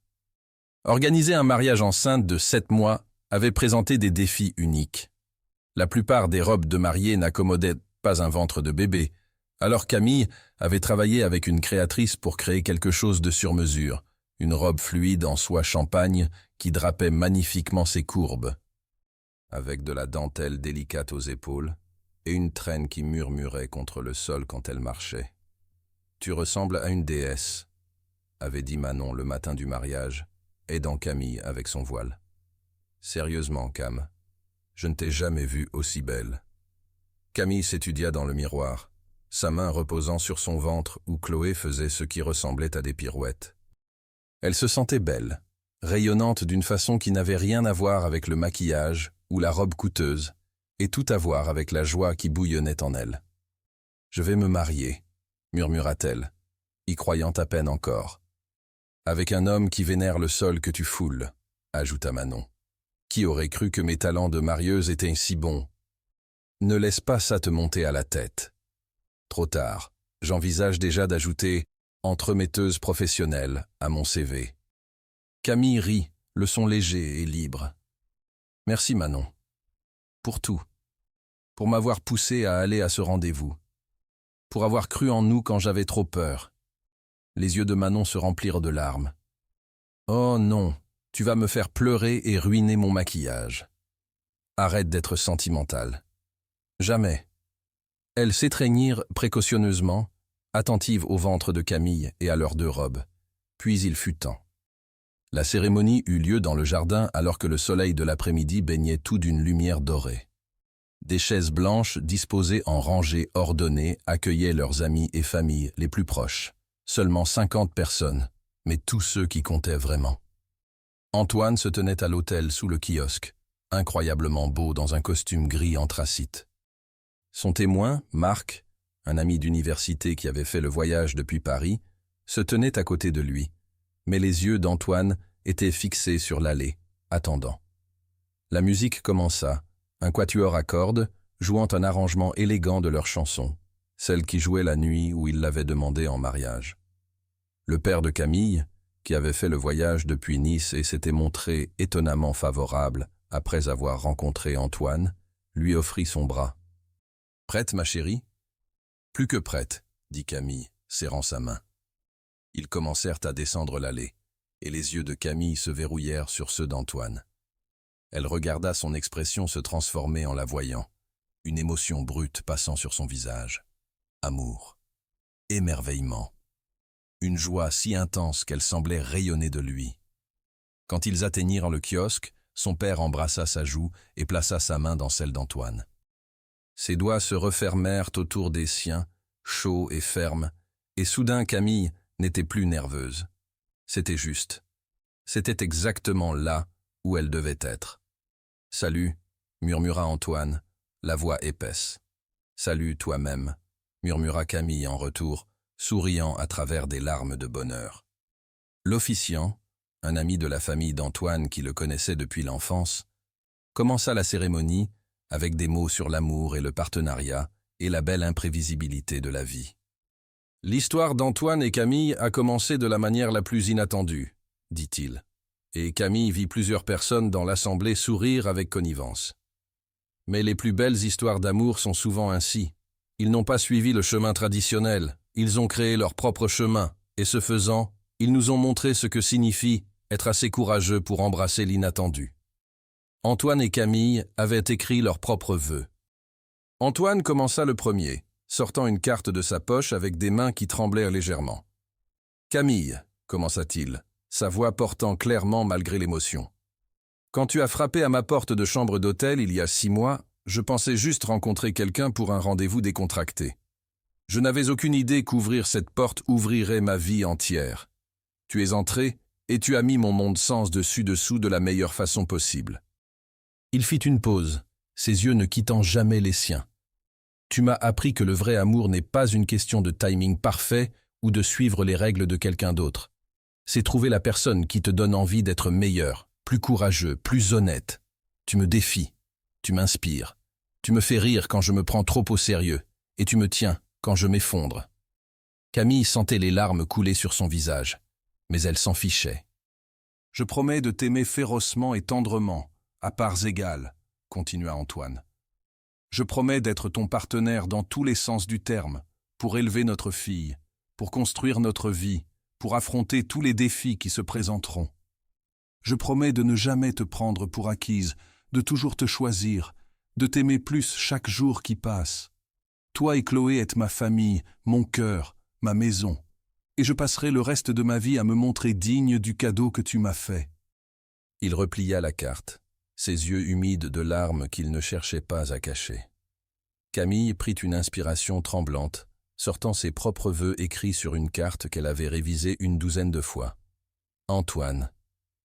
Organiser un mariage enceinte de 7 mois avait présenté des défis uniques. La plupart des robes de mariée n'accommodaient pas un ventre de bébé, alors Camille avait travaillé avec une créatrice pour créer quelque chose de sur mesure, une robe fluide en soie champagne qui drapait magnifiquement ses courbes, avec de la dentelle délicate aux épaules et une traîne qui murmurait contre le sol quand elle marchait. « Tu ressembles à une déesse », avait dit Manon le matin du mariage, aidant Camille avec son voile. « Sérieusement, Cam, je ne t'ai jamais vue aussi belle. » Camille s'étudia dans le miroir, sa main reposant sur son ventre où Chloé faisait ce qui ressemblait à des pirouettes. Elle se sentait belle, rayonnante d'une façon qui n'avait rien à voir avec le maquillage ou la robe coûteuse, et tout à voir avec la joie qui bouillonnait en elle. « Je vais me marier », murmura-t-elle, y croyant à peine encore. « Avec un homme qui vénère le sol que tu foules », ajouta Manon. « Qui aurait cru que mes talents de marieuse étaient si bons ? Ne laisse pas ça te monter à la tête. » Trop tard, j'envisage déjà d'ajouter « entremetteuse professionnelle » à mon CV. Camille rit, le son léger et libre. « Merci Manon. Pour tout. Pour m'avoir poussé à aller à ce rendez-vous. Pour avoir cru en nous quand j'avais trop peur. » Les yeux de Manon se remplirent de larmes. « Oh non, tu vas me faire pleurer et ruiner mon maquillage. Arrête d'être sentimentale. » Jamais. Elles s'étreignirent précautionneusement, attentives au ventre de Camille et à leurs 2 robes. Puis il fut temps. La cérémonie eut lieu dans le jardin alors que le soleil de l'après-midi baignait tout d'une lumière dorée. Des chaises blanches disposées en rangées ordonnées accueillaient leurs amis et familles les plus proches. Seulement 50 personnes, mais tous ceux qui comptaient vraiment. Antoine se tenait à l'autel sous le kiosque, incroyablement beau dans un costume gris anthracite. Son témoin, Marc, un ami d'université qui avait fait le voyage depuis Paris, se tenait à côté de lui, mais les yeux d'Antoine étaient fixés sur l'allée, attendant. La musique commença, un quatuor à cordes, jouant un arrangement élégant de leur chanson, celle qui jouait la nuit où il l'avait demandée en mariage. Le père de Camille, qui avait fait le voyage depuis Nice et s'était montré étonnamment favorable après avoir rencontré Antoine, lui offrit son bras. « Prête, ma chérie ?»« Plus que prête, » dit Camille, serrant sa main. Ils commencèrent à descendre l'allée, et les yeux de Camille se verrouillèrent sur ceux d'Antoine. Elle regarda son expression se transformer en la voyant, une émotion brute passant sur son visage. Amour, émerveillement, une joie si intense qu'elle semblait rayonner de lui. Quand ils atteignirent le kiosque, son père embrassa sa joue et plaça sa main dans celle d'Antoine. Ses doigts se refermèrent autour des siens, chauds et fermes, et soudain Camille n'était plus nerveuse. C'était juste. C'était exactement là où elle devait être. « Salut », murmura Antoine, la voix épaisse. « Salut toi-même », murmura Camille en retour, souriant à travers des larmes de bonheur. L'officiant, un ami de la famille d'Antoine qui le connaissait depuis l'enfance, commença la cérémonie avec des mots sur l'amour et le partenariat et la belle imprévisibilité de la vie. « L'histoire d'Antoine et Camille a commencé de la manière la plus inattendue, » dit-il, et Camille vit plusieurs personnes dans l'assemblée sourire avec connivence. Mais les plus belles histoires d'amour sont souvent ainsi. Ils n'ont pas suivi le chemin traditionnel, ils ont créé leur propre chemin, et ce faisant, ils nous ont montré ce que signifie être assez courageux pour embrasser l'inattendu. Antoine et Camille avaient écrit leurs propres vœux. Antoine commença le premier, sortant une carte de sa poche avec des mains qui tremblèrent légèrement. « Camille, » commença-t-il, sa voix portant clairement malgré l'émotion. « Quand tu as frappé à ma porte de chambre d'hôtel il y a 6 mois, je pensais juste rencontrer quelqu'un pour un rendez-vous décontracté. Je n'avais aucune idée qu'ouvrir cette porte ouvrirait ma vie entière. Tu es entré et tu as mis mon monde sens dessus-dessous de la meilleure façon possible. » Il fit une pause, ses yeux ne quittant jamais les siens. « Tu m'as appris que le vrai amour n'est pas une question de timing parfait ou de suivre les règles de quelqu'un d'autre. C'est trouver la personne qui te donne envie d'être meilleur, plus courageux, plus honnête. Tu me défies, tu m'inspires, tu me fais rire quand je me prends trop au sérieux, et tu me tiens, quand je m'effondre. Camille sentait les larmes couler sur son visage, mais elle s'en fichait. Je promets de t'aimer férocement et tendrement, à parts égales, continua Antoine. Je promets d'être ton partenaire dans tous les sens du terme, pour élever notre fille, pour construire notre vie, pour affronter tous les défis qui se présenteront. Je promets de ne jamais te prendre pour acquise, de toujours te choisir, de t'aimer plus chaque jour qui passe. Toi et Chloé êtes ma famille, mon cœur, ma maison, et je passerai le reste de ma vie à me montrer digne du cadeau que tu m'as fait. Il replia la carte, ses yeux humides de larmes qu'il ne cherchait pas à cacher. Camille prit une inspiration tremblante, sortant ses propres vœux écrits sur une carte qu'elle avait révisée une douzaine de fois. « Antoine »,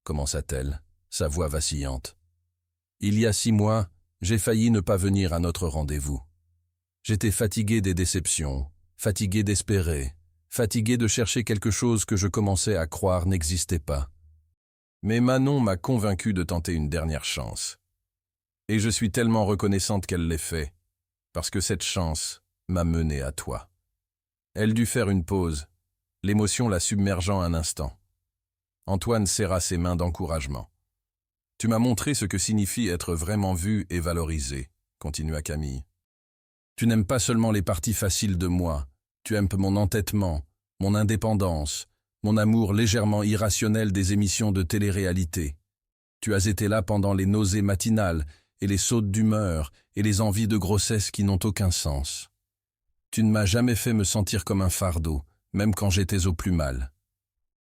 commença-t-elle, sa voix vacillante. « Il y a 6 mois, j'ai failli ne pas venir à notre rendez-vous. J'étais fatigué des déceptions, fatigué d'espérer, fatigué de chercher quelque chose que je commençais à croire n'existait pas. Mais Manon m'a convaincu de tenter une dernière chance. Et je suis tellement reconnaissante qu'elle l'ait fait, parce que cette chance m'a mené à toi. » Elle dut faire une pause, l'émotion la submergeant un instant. Antoine serra ses mains d'encouragement. « Tu m'as montré ce que signifie être vraiment vu et valorisé, » continua Camille. « Tu n'aimes pas seulement les parties faciles de moi, tu aimes mon entêtement, mon indépendance, mon amour légèrement irrationnel des émissions de télé-réalité. Tu as été là pendant les nausées matinales et les sautes d'humeur et les envies de grossesse qui n'ont aucun sens. Tu ne m'as jamais fait me sentir comme un fardeau, même quand j'étais au plus mal. »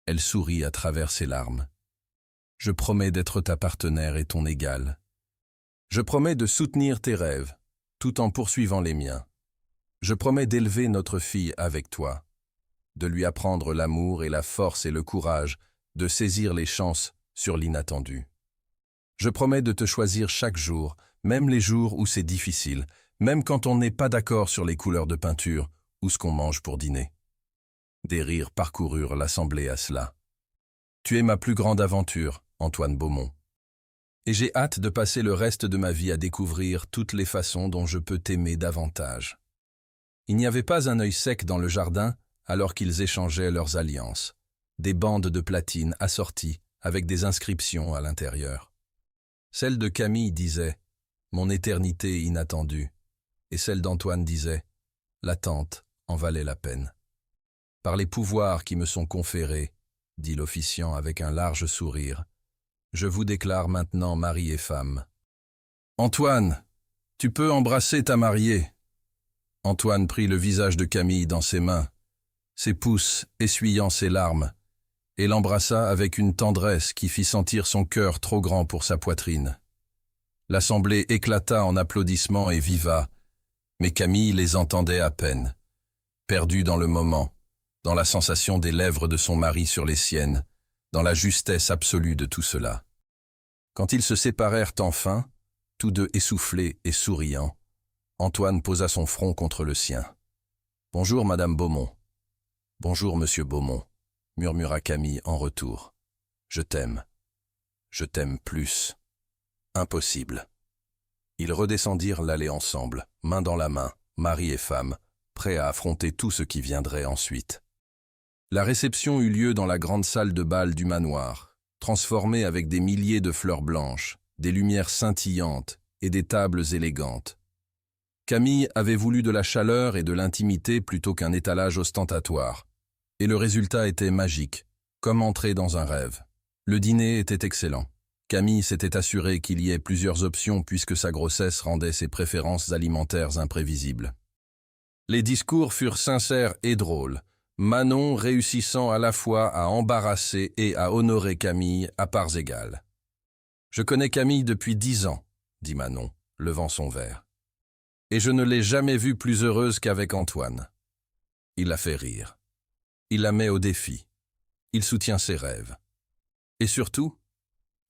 Elle sourit à travers ses larmes. « Je promets d'être ta partenaire et ton égal. Je promets de soutenir tes rêves, tout en poursuivant les miens. Je promets d'élever notre fille avec toi, de lui apprendre l'amour et la force et le courage de saisir les chances sur l'inattendu. Je promets de te choisir chaque jour, même les jours où c'est difficile, même quand on n'est pas d'accord sur les couleurs de peinture ou ce qu'on mange pour dîner. » Des rires parcoururent l'assemblée à cela. « Tu es ma plus grande aventure, Antoine Beaumont. Et j'ai hâte de passer le reste de ma vie à découvrir toutes les façons dont je peux t'aimer davantage. » Il n'y avait pas un œil sec dans le jardin alors qu'ils échangeaient leurs alliances, des bandes de platine assorties avec des inscriptions à l'intérieur. Celle de Camille disait « Mon éternité inattendue » et celle d'Antoine disait « L'attente en valait la peine. » « Par les pouvoirs qui me sont conférés, » dit l'officiant avec un large sourire, « je vous déclare maintenant mari et femme. »« Antoine, tu peux embrasser ta mariée. » Antoine prit le visage de Camille dans ses mains, ses pouces essuyant ses larmes, et l'embrassa avec une tendresse qui fit sentir son cœur trop grand pour sa poitrine. L'assemblée éclata en applaudissements et viva, mais Camille les entendait à peine, perdue dans le moment, dans la sensation des lèvres de son mari sur les siennes, dans la justesse absolue de tout cela. Quand ils se séparèrent enfin, tous deux essoufflés et souriants, Antoine posa son front contre le sien. « Bonjour, Madame Beaumont. »« Bonjour, Monsieur Beaumont, » murmura Camille en retour. « Je t'aime. Je t'aime plus. Impossible. » Ils redescendirent l'allée ensemble, main dans la main, mari et femme, prêts à affronter tout ce qui viendrait ensuite. La réception eut lieu dans la grande salle de bal du manoir, transformée avec des milliers de fleurs blanches, des lumières scintillantes et des tables élégantes. Camille avait voulu de la chaleur et de l'intimité plutôt qu'un étalage ostentatoire, et le résultat était magique, comme entrer dans un rêve. Le dîner était excellent. Camille s'était assurée qu'il y ait plusieurs options puisque sa grossesse rendait ses préférences alimentaires imprévisibles. Les discours furent sincères et drôles, Manon réussissant à la fois à embarrasser et à honorer Camille à parts égales. « Je connais Camille depuis 10 ans, » dit Manon, levant son verre. « Et je ne l'ai jamais vue plus heureuse qu'avec Antoine. » Il la fait rire. Il la met au défi. Il soutient ses rêves. Et surtout,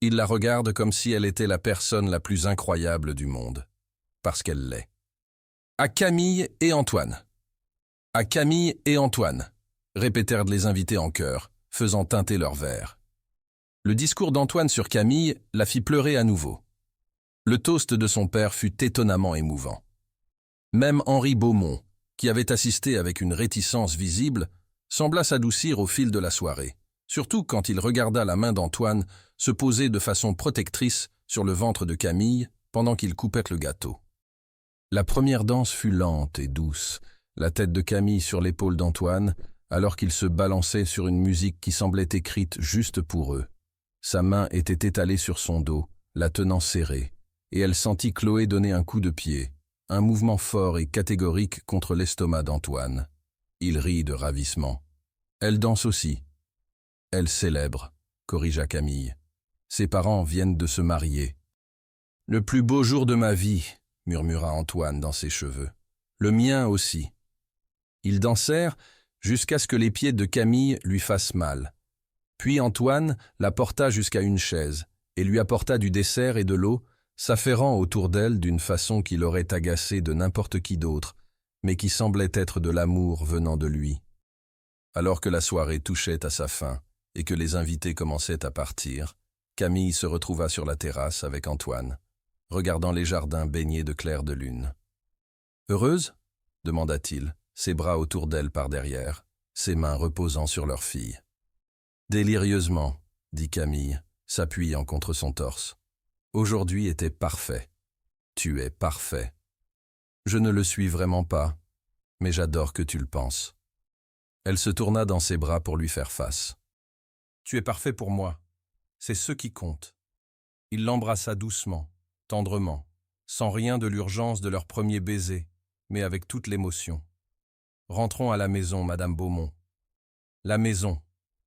il la regarde comme si elle était la personne la plus incroyable du monde, parce qu'elle l'est. À Camille et Antoine. À Camille et Antoine, répétèrent les invités en chœur, faisant teinter leurs verres. Le discours d'Antoine sur Camille la fit pleurer à nouveau. Le toast de son père fut étonnamment émouvant. Même Henri Beaumont, qui avait assisté avec une réticence visible, sembla s'adoucir au fil de la soirée, surtout quand il regarda la main d'Antoine se poser de façon protectrice sur le ventre de Camille pendant qu'il coupait le gâteau. La première danse fut lente et douce, la tête de Camille sur l'épaule d'Antoine, alors qu'il se balançait sur une musique qui semblait écrite juste pour eux. Sa main était étalée sur son dos, la tenant serrée, et elle sentit Chloé donner un coup de pied, un mouvement fort et catégorique contre l'estomac d'Antoine. Il rit de ravissement. Elle danse aussi. Elle célèbre, corrigea Camille. Ses parents viennent de se marier. Le plus beau jour de ma vie, murmura Antoine dans ses cheveux. Le mien aussi. Ils dansèrent jusqu'à ce que les pieds de Camille lui fassent mal. Puis Antoine la porta jusqu'à une chaise et lui apporta du dessert et de l'eau, s'affairant autour d'elle d'une façon qui l'aurait agacée de n'importe qui d'autre, mais qui semblait être de l'amour venant de lui. Alors que la soirée touchait à sa fin et que les invités commençaient à partir, Camille se retrouva sur la terrasse avec Antoine, regardant les jardins baignés de clair de lune. « Heureuse » demanda-t-il, ses bras autour d'elle par derrière, ses mains reposant sur leur fille. « Délirieusement » dit Camille, s'appuyant contre son torse. « Aujourd'hui était parfait. Tu es parfait. Je ne le suis vraiment pas, mais j'adore que tu le penses. » Elle se tourna dans ses bras pour lui faire face. « Tu es parfait pour moi. C'est ce qui compte. » Il l'embrassa doucement, tendrement, sans rien de l'urgence de leur premier baiser, mais avec toute l'émotion. « Rentrons à la maison, Madame Beaumont. »« La maison »,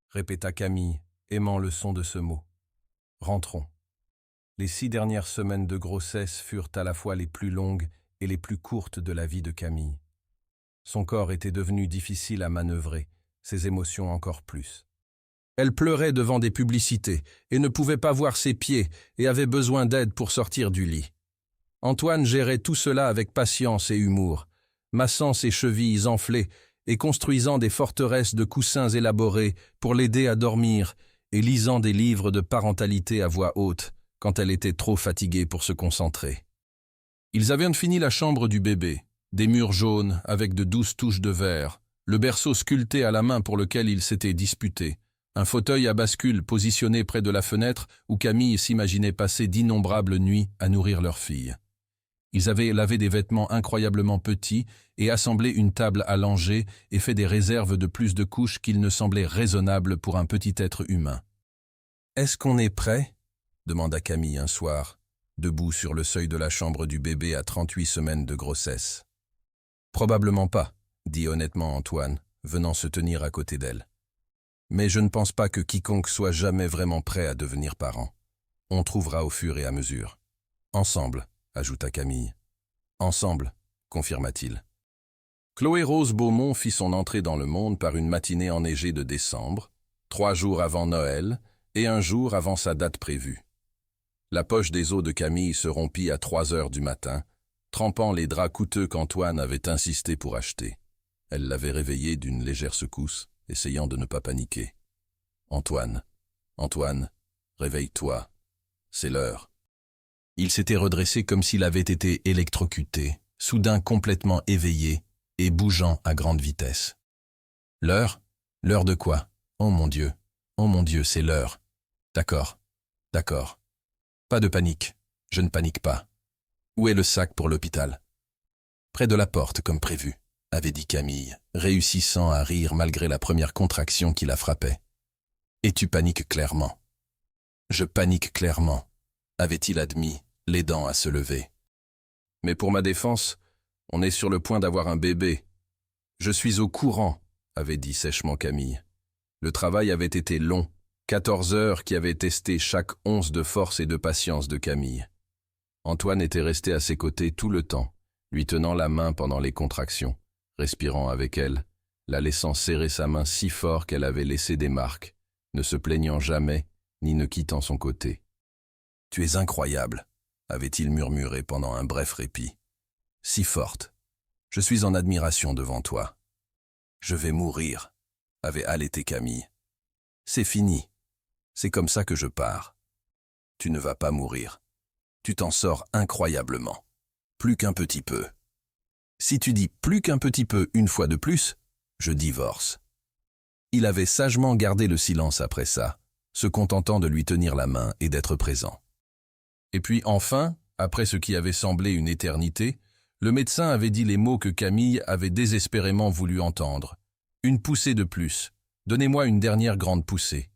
répéta Camille, aimant le son de ce mot. « Rentrons. » Les 6 dernières semaines de grossesse furent à la fois les plus longues et les plus courtes de la vie de Camille. Son corps était devenu difficile à manœuvrer, ses émotions encore plus. Elle pleurait devant des publicités et ne pouvait pas voir ses pieds et avait besoin d'aide pour sortir du lit. Antoine gérait tout cela avec patience et humour, massant ses chevilles enflées et construisant des forteresses de coussins élaborés pour l'aider à dormir et lisant des livres de parentalité à voix haute quand elle était trop fatiguée pour se concentrer. Ils avaient fini la chambre du bébé, des murs jaunes avec de douces touches de verre, le berceau sculpté à la main pour lequel ils s'étaient disputés, un fauteuil à bascule positionné près de la fenêtre où Camille s'imaginait passer d'innombrables nuits à nourrir leur fille. Ils avaient lavé des vêtements incroyablement petits et assemblé une table à langer et fait des réserves de plus de couches qu'il ne semblait raisonnable pour un petit être humain. « Est-ce qu'on est prêt ?» demanda Camille un soir, debout sur le seuil de la chambre du bébé à 38 semaines de grossesse. « Probablement pas, » dit honnêtement Antoine, venant se tenir à côté d'elle. « Mais je ne pense pas que quiconque soit jamais vraiment prêt à devenir parent. On trouvera au fur et à mesure. Ensemble, » ajouta Camille. « Ensemble, » confirma-t-il. Chloé Rose Beaumont fit son entrée dans le monde par une matinée enneigée de décembre, 3 jours avant Noël et 1 jour avant sa date prévue. La poche des os de Camille se rompit à 3 heures du matin, trempant les draps coûteux qu'Antoine avait insisté pour acheter. Elle l'avait réveillé d'une légère secousse, essayant de ne pas paniquer. « Antoine, Antoine, réveille-toi, c'est l'heure. » Il s'était redressé comme s'il avait été électrocuté, soudain complètement éveillé et bougeant à grande vitesse. « L'heure ? L'heure de quoi ? Oh mon Dieu, c'est l'heure. D'accord, d'accord. Pas de panique, je ne panique pas. Où est le sac pour l'hôpital ? » Près de la porte, comme prévu, avait dit Camille, réussissant à rire malgré la première contraction qui la frappait. « Et tu paniques clairement. »« Je panique clairement. » avait-il admis, l'aidant à se lever. « Mais pour ma défense, on est sur le point d'avoir un bébé. Je suis au courant, » avait dit sèchement Camille. Le travail avait été long, 14 heures qui avaient testé chaque once de force et de patience de Camille. Antoine était resté à ses côtés tout le temps, lui tenant la main pendant les contractions, respirant avec elle, la laissant serrer sa main si fort qu'elle avait laissé des marques, ne se plaignant jamais, ni ne quittant son côté. « Tu es incroyable », avait-il murmuré pendant un bref répit. « Si forte. Je suis en admiration devant toi. »« Je vais mourir », avait allaité Camille. « C'est fini. C'est comme ça que je pars. Tu ne vas pas mourir. Tu t'en sors incroyablement. Plus qu'un petit peu. » Si tu dis plus qu'un petit peu une fois de plus, je divorce. » Il avait sagement gardé le silence après ça, se contentant de lui tenir la main et d'être présent. Et puis enfin, après ce qui avait semblé une éternité, le médecin avait dit les mots que Camille avait désespérément voulu entendre. Une poussée de plus. Donnez-moi une dernière grande poussée.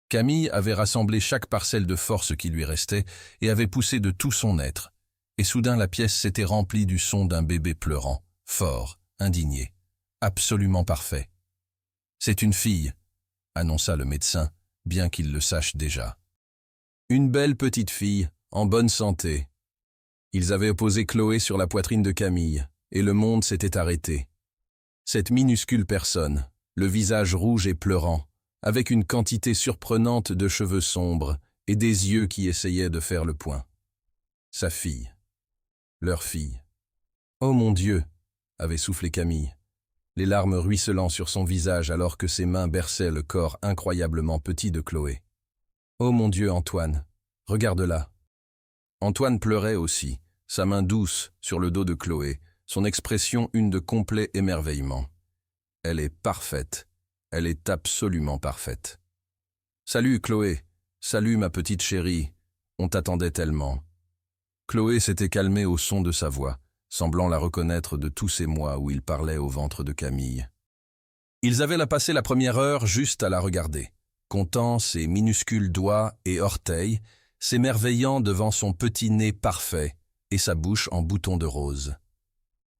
Camille avait rassemblé chaque parcelle de force qui lui restait et avait poussé de tout son être. Et soudain la pièce s'était remplie du son d'un bébé pleurant, fort, indigné, absolument parfait. « C'est une fille », annonça le médecin, bien qu'il le sache déjà. Une belle petite fille, en bonne santé. Ils avaient posé Chloé sur la poitrine de Camille, et le monde s'était arrêté. Cette minuscule personne, le visage rouge et pleurant, avec une quantité surprenante de cheveux sombres et des yeux qui essayaient de faire le point. Sa fille. Leur fille. « Oh mon Dieu !» avait soufflé Camille, les larmes ruisselant sur son visage alors que ses mains berçaient le corps incroyablement petit de Chloé. « Oh mon Dieu, Antoine, regarde-la !» Antoine pleurait aussi, sa main douce sur le dos de Chloé, son expression une de complet émerveillement. « Elle est parfaite, elle est absolument parfaite. »« Salut Chloé, salut ma petite chérie, on t'attendait tellement. » Chloé s'était calmée au son de sa voix, semblant la reconnaître de tous ces mois où il parlait au ventre de Camille. Ils avaient passé la première heure juste à la regarder, comptant ses minuscules doigts et orteils, s'émerveillant devant son petit nez parfait et sa bouche en bouton de rose.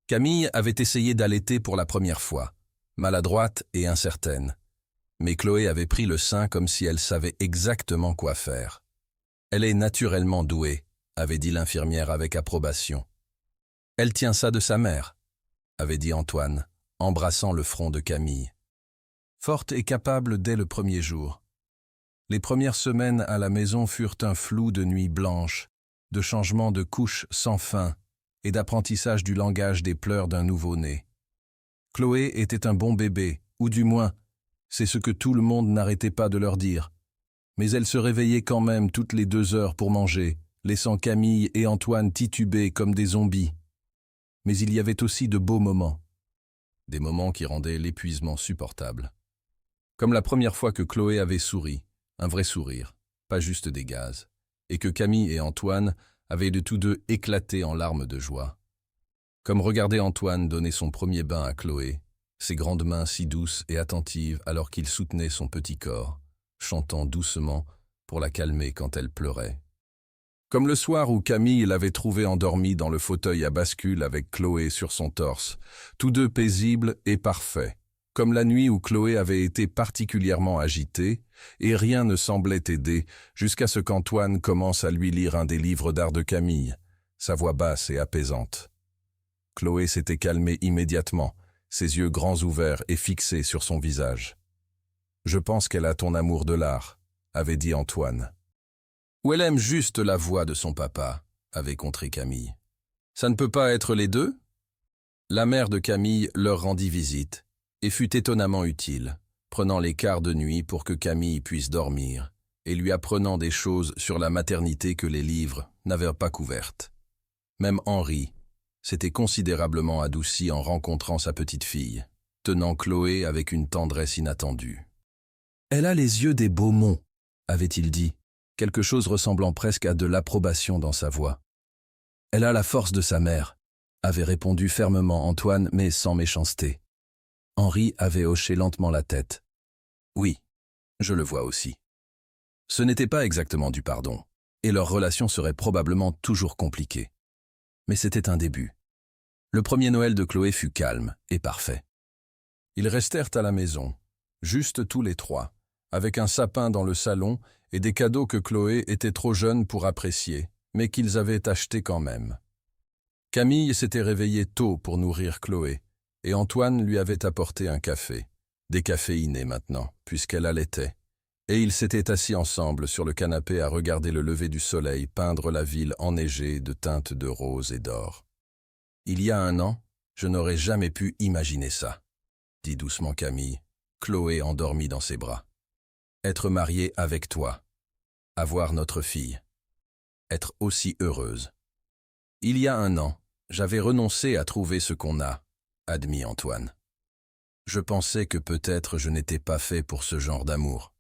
Camille avait essayé d'allaiter pour la première fois, maladroite et incertaine, mais Chloé avait pris le sein comme si elle savait exactement quoi faire. « Elle est naturellement douée », avait dit l'infirmière avec approbation. « Elle tient ça de sa mère », avait dit Antoine, embrassant le front de Camille. Forte et capable dès le premier jour. Les premières semaines à la maison furent un flou de nuits blanches, de changements de couches sans fin et d'apprentissage du langage des pleurs d'un nouveau-né. Chloé était un bon bébé, ou du moins, c'est ce que tout le monde n'arrêtait pas de leur dire. Mais elle se réveillait quand même toutes les 2 heures pour manger, laissant Camille et Antoine tituber comme des zombies. Mais il y avait aussi de beaux moments. Des moments qui rendaient l'épuisement supportable. Comme la première fois que Chloé avait souri, un vrai sourire, pas juste des gaz, et que Camille et Antoine avaient de tous deux éclaté en larmes de joie. Comme regarder Antoine donner son premier bain à Chloé, ses grandes mains si douces et attentives alors qu'il soutenait son petit corps, chantant doucement pour la calmer quand elle pleurait. Comme le soir où Camille l'avait trouvée endormie dans le fauteuil à bascule avec Chloé sur son torse, tous deux paisibles et parfaits. Comme la nuit où Chloé avait été particulièrement agitée, et rien ne semblait aider, jusqu'à ce qu'Antoine commence à lui lire un des livres d'art de Camille, sa voix basse et apaisante. Chloé s'était calmée immédiatement, ses yeux grands ouverts et fixés sur son visage. « Je pense qu'elle a ton amour de l'art », avait dit Antoine. « Ou elle aime juste la voix de son papa », avait contré Camille. « Ça ne peut pas être les deux ?» La mère de Camille leur rendit visite, et fut étonnamment utile, prenant les quarts de nuit pour que Camille puisse dormir, et lui apprenant des choses sur la maternité que les livres n'avaient pas couvertes. Même Henri s'était considérablement adouci en rencontrant sa petite fille, tenant Chloé avec une tendresse inattendue. « Elle a les yeux des Beaumont », avait-il dit, quelque chose ressemblant presque à de l'approbation dans sa voix. « Elle a la force de sa mère », avait répondu fermement Antoine, mais sans méchanceté. Henri avait hoché lentement la tête. « Oui, je le vois aussi. » Ce n'était pas exactement du pardon, et leur relation serait probablement toujours compliquée. Mais c'était un début. Le premier Noël de Chloé fut calme et parfait. Ils restèrent à la maison, juste tous les trois, avec un sapin dans le salon et des cadeaux que Chloé était trop jeune pour apprécier, mais qu'ils avaient achetés quand même. Camille s'était réveillée tôt pour nourrir Chloé, et Antoine lui avait apporté un café, décaféiné maintenant, puisqu'elle allaitait, et ils s'étaient assis ensemble sur le canapé à regarder le lever du soleil peindre la ville enneigée de teintes de rose et d'or. « Il y a 1 an, je n'aurais jamais pu imaginer ça, » dit doucement Camille, Chloé endormie dans ses bras. « Être mariée avec toi, avoir notre fille, être aussi heureuse. Il y a 1 an, J'avais renoncé à trouver ce qu'on a, admit Antoine. Je pensais que peut-être je n'étais pas fait pour ce genre d'amour,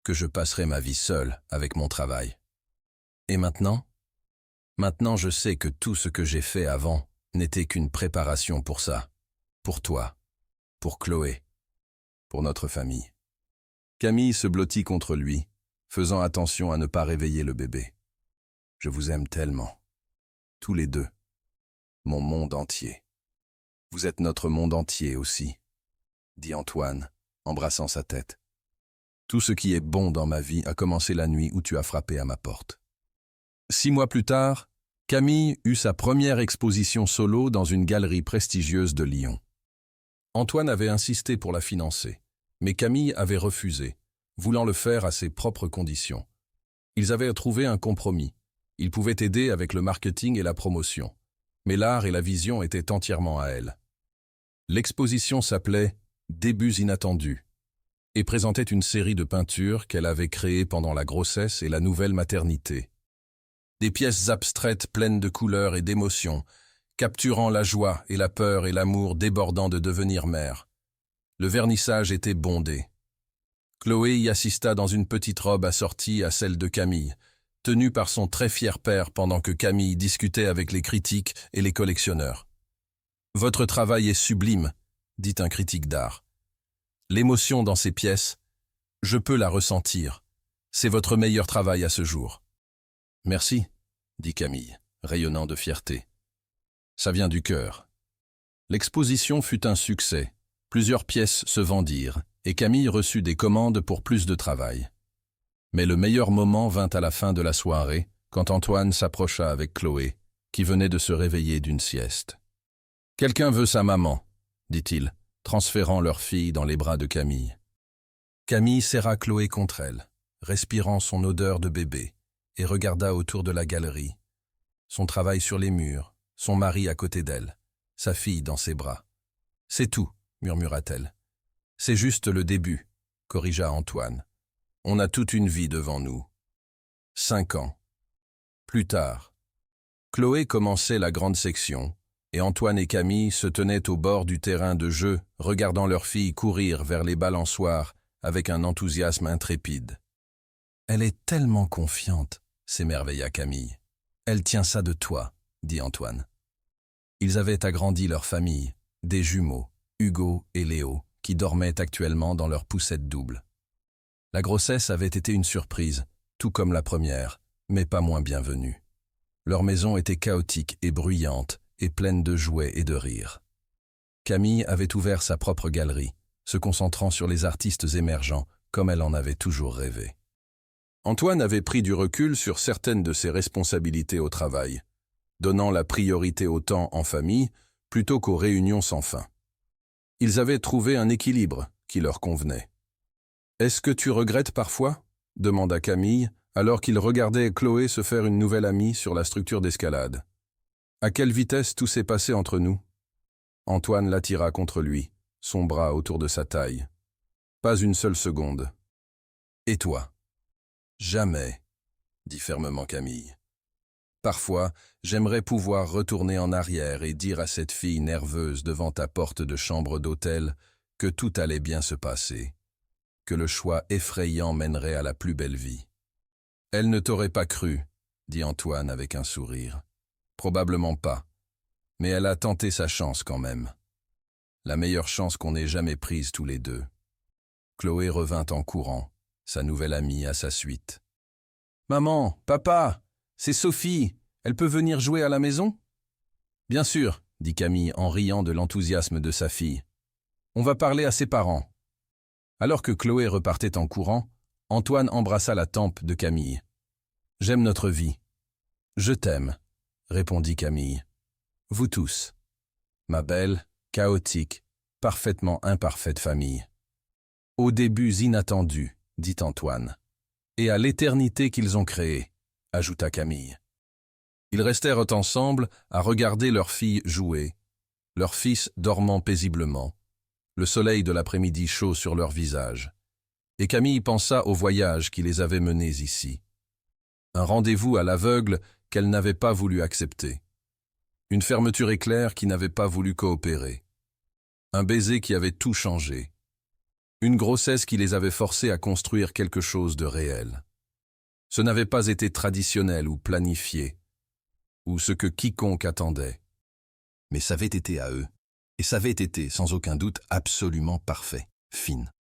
que je passerais ma vie seul avec mon travail. Et maintenant? Maintenant je sais que tout ce que j'ai fait avant n'était qu'une préparation pour ça, pour toi, pour Chloé, pour notre famille. Camille se blottit contre lui, faisant attention à ne pas réveiller le bébé. Je vous aime tellement, tous les deux, mon monde entier. Vous êtes notre monde entier aussi, dit Antoine, embrassant sa tête. Tout ce qui est bon dans ma vie a commencé la nuit où tu as frappé à ma porte. 6 mois plus tard, Camille eut sa première exposition solo dans une galerie prestigieuse de Lyon. Antoine avait insisté pour la financer, mais Camille avait refusé, voulant le faire à ses propres conditions. Ils avaient trouvé un compromis. Il pouvait aider avec le marketing et la promotion, mais l'art et la vision étaient entièrement à elle. L'exposition s'appelait « Débuts inattendus » et présentait une série de peintures qu'elle avait créées pendant la grossesse et la nouvelle maternité. Des pièces abstraites pleines de couleurs et d'émotions, capturant la joie et la peur et l'amour débordant de devenir mère. Le vernissage était bondé. Chloé y assista dans une petite robe assortie à celle de Camille, tenue par son très fier père pendant que Camille discutait avec les critiques et les collectionneurs. « Votre travail est sublime », dit un critique d'art. « L'émotion dans ces pièces, je peux la ressentir. C'est votre meilleur travail à ce jour. » « Merci », dit Camille, rayonnant de fierté. « Ça vient du cœur. » L'exposition fut un succès. Plusieurs pièces se vendirent et Camille reçut des commandes pour plus de travail. Mais le meilleur moment vint à la fin de la soirée, quand Antoine s'approcha avec Chloé, qui venait de se réveiller d'une sieste. « Quelqu'un veut sa maman », dit-il, transférant leur fille dans les bras de Camille. Camille serra Chloé contre elle, respirant son odeur de bébé, et regarda autour de la galerie. Son travail sur les murs, son mari à côté d'elle, sa fille dans ses bras. « C'est tout », murmura-t-elle. « C'est juste le début », corrigea Antoine. « On a toute une vie devant nous. » 5 ans. Plus tard, Chloé commençait la grande section, et Antoine et Camille se tenaient au bord du terrain de jeu, regardant leur fille courir vers les balançoires avec un enthousiasme intrépide. « Elle est tellement confiante », s'émerveilla Camille. « Elle tient ça de toi », dit Antoine. Ils avaient agrandi leur famille, des jumeaux, Hugo et Léo, qui dormaient actuellement dans leur poussette double. La grossesse avait été une surprise, tout comme la première, mais pas moins bienvenue. Leur maison était chaotique et bruyante, et pleine de jouets et de rires. Camille avait ouvert sa propre galerie, se concentrant sur les artistes émergents, comme elle en avait toujours rêvé. Antoine avait pris du recul sur certaines de ses responsabilités au travail, donnant la priorité au temps en famille plutôt qu'aux réunions sans fin. Ils avaient trouvé un équilibre qui leur convenait. « Est-ce que tu regrettes parfois ?» demanda Camille, alors qu'il regardait Chloé se faire une nouvelle amie sur la structure d'escalade. « À quelle vitesse tout s'est passé entre nous ?» Antoine l'attira contre lui, son bras autour de sa taille. « Pas une seule seconde. »« Et toi ?»« Jamais, » dit fermement Camille. « Parfois, j'aimerais pouvoir retourner en arrière et dire à cette fille nerveuse devant ta porte de chambre d'hôtel que tout allait bien se passer, que le choix effrayant mènerait à la plus belle vie. » « Elle ne t'aurait pas cru, » dit Antoine avec un sourire. « Probablement pas, mais elle a tenté sa chance quand même. La meilleure chance qu'on ait jamais prise tous les deux. » Chloé revint en courant, sa nouvelle amie à sa suite. « Maman, papa, c'est Sophie, elle peut venir jouer à la maison ?»« Bien sûr, » dit Camille en riant de l'enthousiasme de sa fille. « On va parler à ses parents. » Alors que Chloé repartait en courant, Antoine embrassa la tempe de Camille. « J'aime notre vie. »« Je t'aime, » répondit Camille. « Vous tous. Ma belle, chaotique, parfaitement imparfaite famille. »« Aux débuts inattendus, » dit Antoine. « Et à l'éternité qu'ils ont créée, » ajouta Camille. Ils restèrent ensemble à regarder leur fille jouer, leur fils dormant paisiblement, le soleil de l'après-midi chaud sur leur visage. Et Camille pensa au voyage qui les avait menés ici. Un rendez-vous à l'aveugle qu'elle n'avait pas voulu accepter. Une fermeture éclair qui n'avait pas voulu coopérer. Un baiser qui avait tout changé. Une grossesse qui les avait forcés à construire quelque chose de réel. Ce n'avait pas été traditionnel ou planifié, ou ce que quiconque attendait. Mais ça avait été à eux, et ça avait été, sans aucun doute, absolument parfait, Finn.